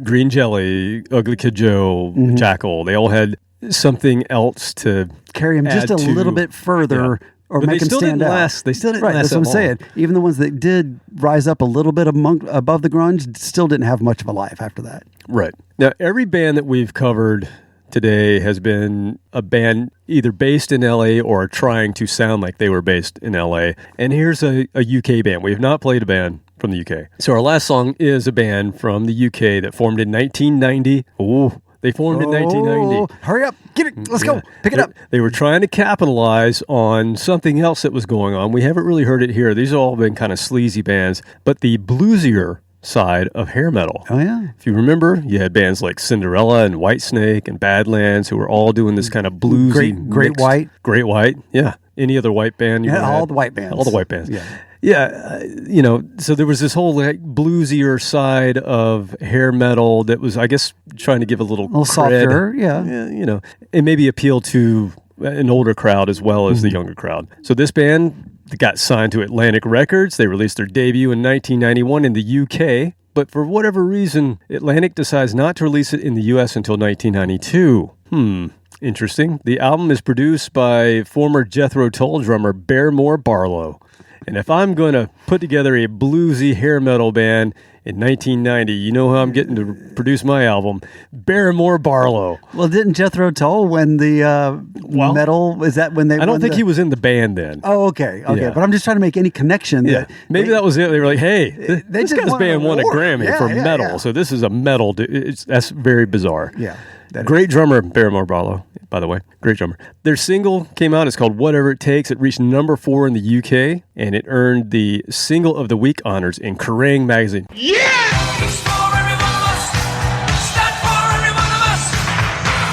Green Jelly, Ugly Kid Joe, Jackal, they all had something else to
carry them just a little bit further, or
but
make them stand out.
They still didn't last.
That's what I'm saying. Even the ones that did rise up a little bit above the grunge still didn't have much of a life after that.
Right. Now, every band that we've covered today has been a band either based in LA or trying to sound like they were based in LA. And here's a UK band. We have not played a band from the UK. So our last song is a band from the UK that formed in 1990. Ooh. They formed in 1990.
Hurry up. Get it. Let's go. Pick it up.
They were trying to capitalize on something else that was going on. We haven't really heard it here. These have all been kind of sleazy bands, but the bluesier side of hair metal.
Oh, yeah.
If you remember, you had bands like Cinderella and Whitesnake and Badlands who were all doing this kind of bluesy
Great White.
Great White, yeah. Any other white band?
All the white bands.
All the white bands.
Yeah.
Yeah, so there was this whole like bluesier side of hair metal that was, I guess, trying to give a little cred,
softer, yeah,
and maybe appeal to an older crowd as well as the younger crowd. So this band got signed to Atlantic Records. They released their debut in 1991 in the UK, but for whatever reason, Atlantic decides not to release it in the US until 1992. Interesting. The album is produced by former Jethro Tull drummer Barrymore Barlow. And if I'm going to put together a bluesy hair metal band in 1990, you know how I'm getting to produce my album? Barrymore Barlow.
Well, didn't Jethro Tull win the metal? Is that when they
I don't think he was in the band then.
Oh, okay.
Yeah.
But I'm just trying to make any connection.
Yeah. Maybe that was it. They were like, hey, this guy's band won a Grammy for metal,
yeah.
so this is a metal. That's very bizarre.
Yeah.
Great drummer, Barrymore Barlow, by the way. Great drummer. Their single came out. It's called Whatever It Takes. It reached number 4 in the UK, and it earned the Single of the Week honors in Kerrang! Magazine.
Yeah! It's for every one of us. Stand for every one of us.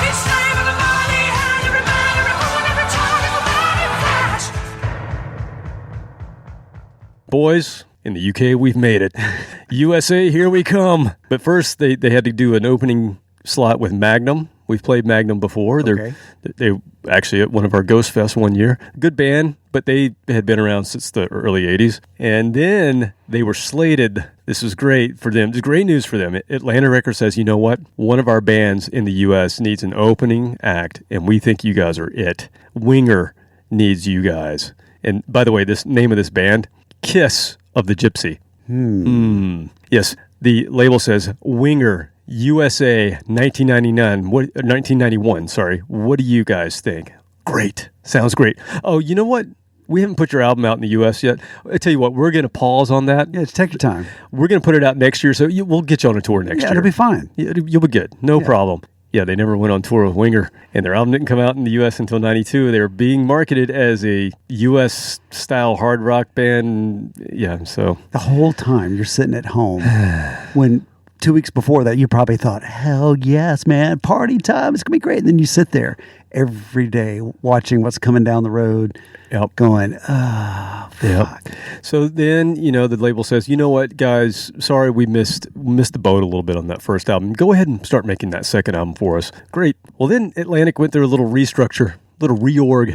It's time for the body, and every man, every woman, every child, every body flash.
Boys, in the UK, we've made it. USA, here we come. But first, they had to do an opening slot with Magnum. We've played Magnum before.
Okay.
They actually at one of our Ghost Fest one year. Good band, but they had been around since the early 80s. And then they were slated. This was great for them. It's great news for them. Atlantic Records says, you know what? One of our bands in the U.S. needs an opening act, and we think you guys are it. Winger needs you guys. And by the way, this name of this band, Kiss of the Gypsy. Yes, the label says Winger USA 1991, sorry. What do you guys think? Great. Sounds great. Oh, you know what? We haven't put your album out in the U.S. yet. I tell you what, we're going to pause on that.
Yeah, take your time.
We're going to put it out next year, so we'll get you on a tour next year.
It'll be fine.
You'll be good. No problem. Yeah, they never went on tour with Winger, and their album didn't come out in the U.S. until 92. They were being marketed as a U.S.-style hard rock band. Yeah, so...
The whole time you're sitting at home when... 2 weeks before that, you probably thought, hell yes, man, party time, it's going to be great. And then you sit there every day watching what's coming down the road, going, oh, fuck.
So then, the label says, you know what, guys, sorry we missed the boat a little bit on that first album. Go ahead and start making that second album for us. Great. Well, then Atlantic went through a little restructure, little reorg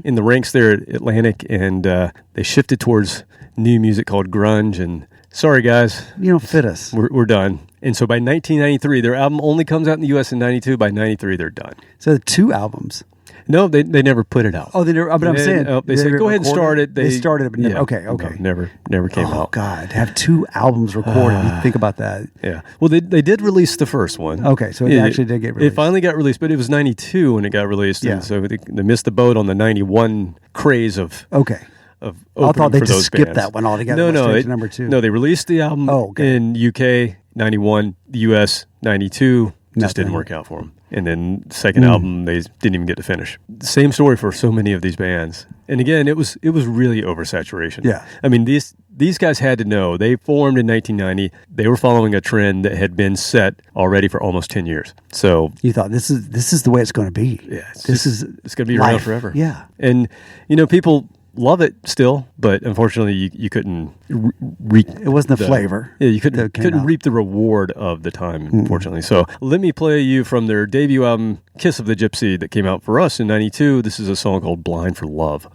in the ranks there at Atlantic, and they shifted towards new music called grunge, and sorry, guys.
You don't fit us.
We're done. And so by 1993, their album only comes out in the U.S. in 92. By 93, they're done.
So 2 albums.
No, they never put it out.
Oh, they never. But I'm saying
they said go ahead and start it.
They started it, but never. Okay.
No, never came out.
Oh God, have 2 albums recorded. You think about that.
Yeah. Well, they did release the first one.
Okay, so it actually did get released.
It finally got released, but it was 92 when it got released.
Yeah.
And so they missed the boat on the 91 craze of.
Okay.
Of
I thought they just skipped
bands.
that one altogether.
No,
number 2.
No, they released the album in UK 91, the US 92. Just didn't work out for them. And then the second album, they didn't even get to finish. Same story for so many of these bands. And again, it was really oversaturation.
Yeah.
I mean, these guys had to know. They formed in 1990. They were following a trend that had been set already for almost 10 years. So
you thought this is the way it's going to be.
Yeah.
It's
going to be around forever.
Yeah.
And people love it still, but unfortunately you couldn't reap
it wasn't the flavor.
Yeah, you couldn't reap the reward of the time, unfortunately. So let me play you from their debut album Kiss of the Gypsy that came out for us in 92. This is a song called Blind for Love.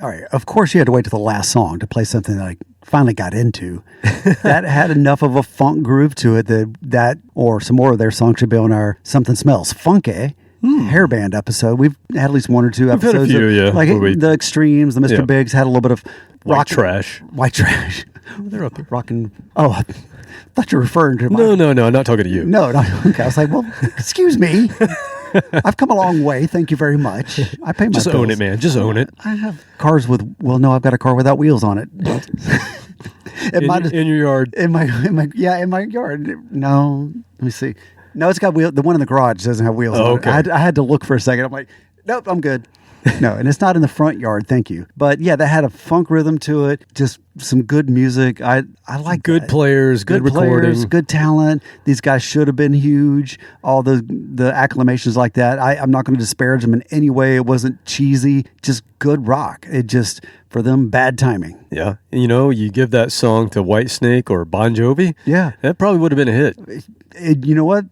All right. Of course, you had to wait to the last song to play something that I finally got into. That had enough of a funk groove to it that or some more of their songs should be on our Something Smells Funky hairband episode. We've had at least one or two episodes.
We've had a few,
like the Extremes, the Mr. Biggs had a little bit of
White Trash.
White Trash.
They're up there.
Rocking. Oh, I thought you were referring to
No, I'm not talking to you.
No, okay. I was like, well, excuse me. I've come a long way. Thank you very much. I pay my
Just
bills.
own it, man. Just own it.
I have cars with. Well, no, I've got a car without wheels on it.
In your yard.
In my yard. No, let me see. No, it's got wheels. The one in the garage doesn't have wheels. on
okay.
it. I had to look for a second. I'm like, nope, I'm good. No, and it's not in the front yard. Thank you. But yeah, that had a funk rhythm to it. Just some good music. I like
good
that.
players, good recording,
good talent. These guys should have been huge. All the acclamations like that. I'm not going to disparage them in any way. It wasn't cheesy. Just good rock. It just for them bad timing.
Yeah, you give that song to Whitesnake or Bon Jovi.
Yeah,
that probably would have been a hit.
You know what?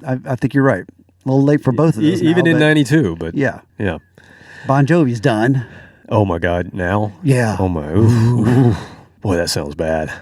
I think you're right. A little late for both of those.
Even
now,
in '92, but
yeah.
Bon
Jovi's done.
Oh my God! Now,
yeah.
Oh my, oof. Boy, that sounds bad.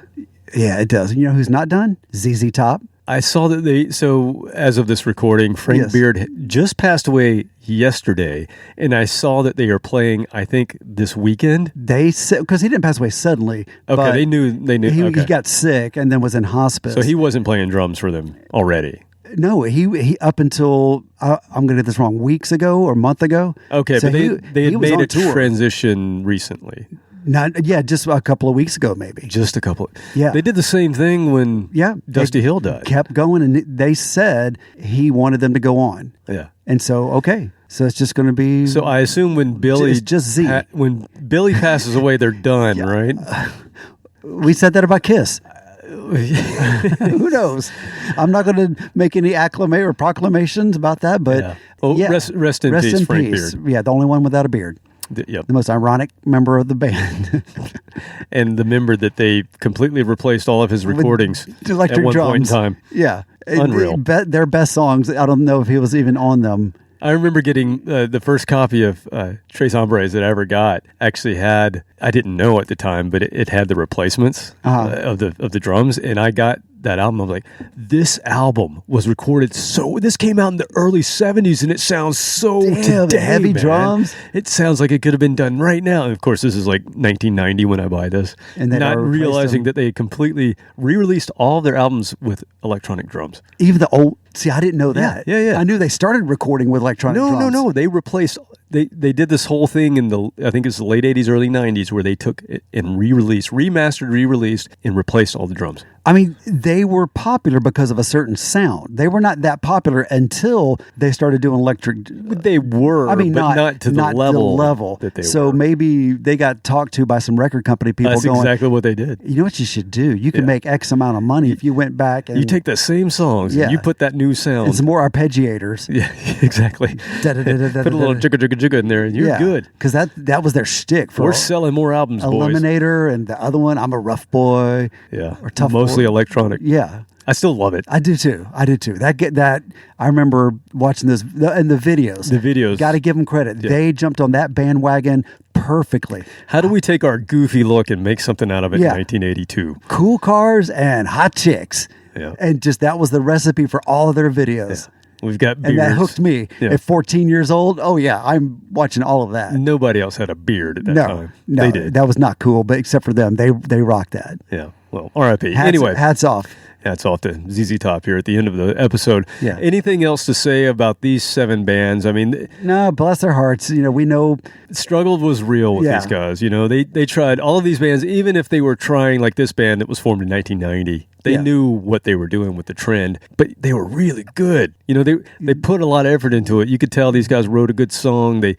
Yeah, it does. You know who's not done? ZZ Top.
I saw that so as of this recording, Frank Beard just passed away yesterday, and I saw that they are playing, I think, this weekend.
They said, because he didn't pass away suddenly.
Okay, they knew.
He got sick and then was in hospice.
So he wasn't playing drums for them already.
No, he up until I'm going to get this wrong, weeks ago or a month ago.
Okay,
so
but they had made a transition recently.
Just a couple of weeks ago, maybe.
Just a couple.
Yeah,
they did the same thing when Dusty Hill died.
Kept going, and they said he wanted them to go on.
Yeah,
and so so it's just going to be.
So I assume when Billy when Billy passes away, they're done, right?
We said that about Kiss. Who knows? I'm not going to make any proclamations about that, but
rest in peace, Frank Beard.
Yeah, the only one without a beard. The most ironic member of the band.
And the member that they completely replaced all of his recordings
at one point in time. Yeah.
Unreal.
Their best songs, I don't know if he was even on them.
I remember getting the first copy of Tres Hombres that I ever got. Actually had, I didn't know at the time, but it had the replacements of the drums, and I got that album. I'm like, this album was recorded this came out in the early 70s, and it sounds so today,
heavy
man.
drums.
It sounds like it could have been done right now. And of course, this is like 1990 when I buy this,
and
not realizing that they completely re-released all of their albums with electronic drums.
Even the old. See, I didn't know that.
Yeah.
I knew they started recording with electronic drums.
No. They replaced. They did this whole thing in I think it's the late 80s, early 90s, where they took it and remastered, re-released, and replaced all the drums.
I mean, they were popular because of a certain sound. They were not that popular until they started doing electric.
They were, but not to the level that they were.
So maybe they got talked to by some record company people.
That's exactly what they did.
You know what you should do? You can make X amount of money if you went back and
you take the same songs and you put that new sound
and some more arpeggiators.
Yeah, exactly. Put a little jigga in there, and you're good.
Because that was their shtick.
We're selling more albums, boys.
Eliminator and the other one, I'm a Rough Boy.
Yeah,
or Tough
Mostly electronic.
Yeah.
I still love it.
I do too. That I remember watching this in the videos.
The videos.
Got to give them credit. Yeah. They jumped on that bandwagon perfectly.
How do we take our goofy look and make something out of it in 1982?
Cool cars and hot chicks.
Yeah.
And just that was the recipe for all of their videos.
Yeah. We've got beards.
And that hooked me. Yeah. At 14 years old, I'm watching all of that.
Nobody else had a beard at that time.
No,
they did.
That was not cool, but except for them. They rocked that.
Yeah. Well, R.I.P.
Anyway. Hats off.
Hats off to ZZ Top here at the end of the episode.
Yeah.
Anything else to say about these 7 bands? I mean,
no, bless their hearts. We know
struggle was real with these guys. They tried all of these bands, even if they were trying like this band that was formed in 1990. They knew what they were doing with the trend, but they were really good. They put a lot of effort into it. You could tell these guys wrote a good song. They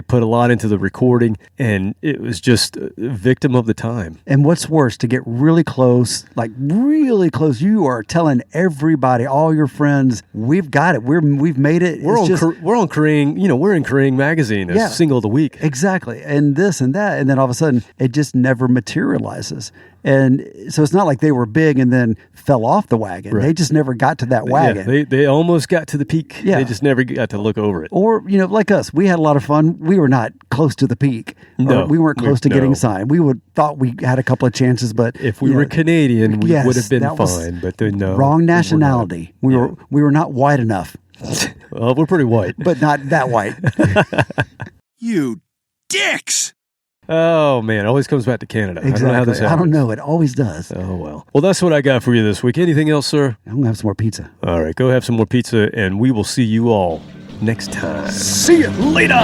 put a lot into the recording, and it was just a victim of the time.
And what's worse, to get really close, like really close. you are telling everybody, all your friends, we've got it. We've made it.
We're on Korean, we're in Korean magazine as single of the week.
Exactly. And this and that. And then all of a sudden it just never materializes. And so it's not like they were big and then fell off the wagon. Right. They just never got to that wagon.
Yeah, they almost got to the peak. Yeah. They just never got to look over it.
Or, like us, we had a lot of fun. We were not close to the peak.
No.
We weren't close to getting signed. We thought we had a couple of chances, but
if we were Canadian, we would have been fine. But no.
Wrong nationality. We were not white enough.
Well, we're pretty white.
But not that white.
You dicks!
Oh, man. It always comes back to Canada.
Exactly.
I don't know how this happens.
I don't know. It always does.
Oh, well. Well, that's what I got for you this week. Anything else, sir?
I'm going to have some more pizza.
All right. Go have some more pizza, and we will see you all next time.
See you later!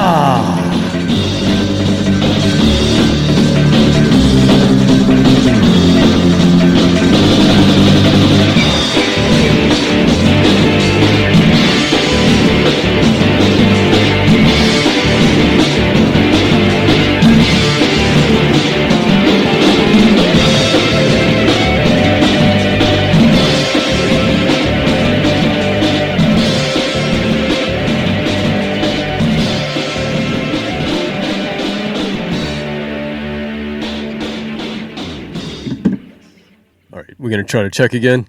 We're going to try to check again.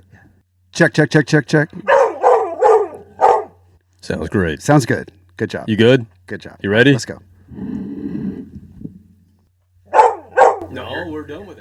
Check.
Sounds great.
Sounds good. Good job.
You good?
Good job.
You ready?
Let's go.
No, we're done with that.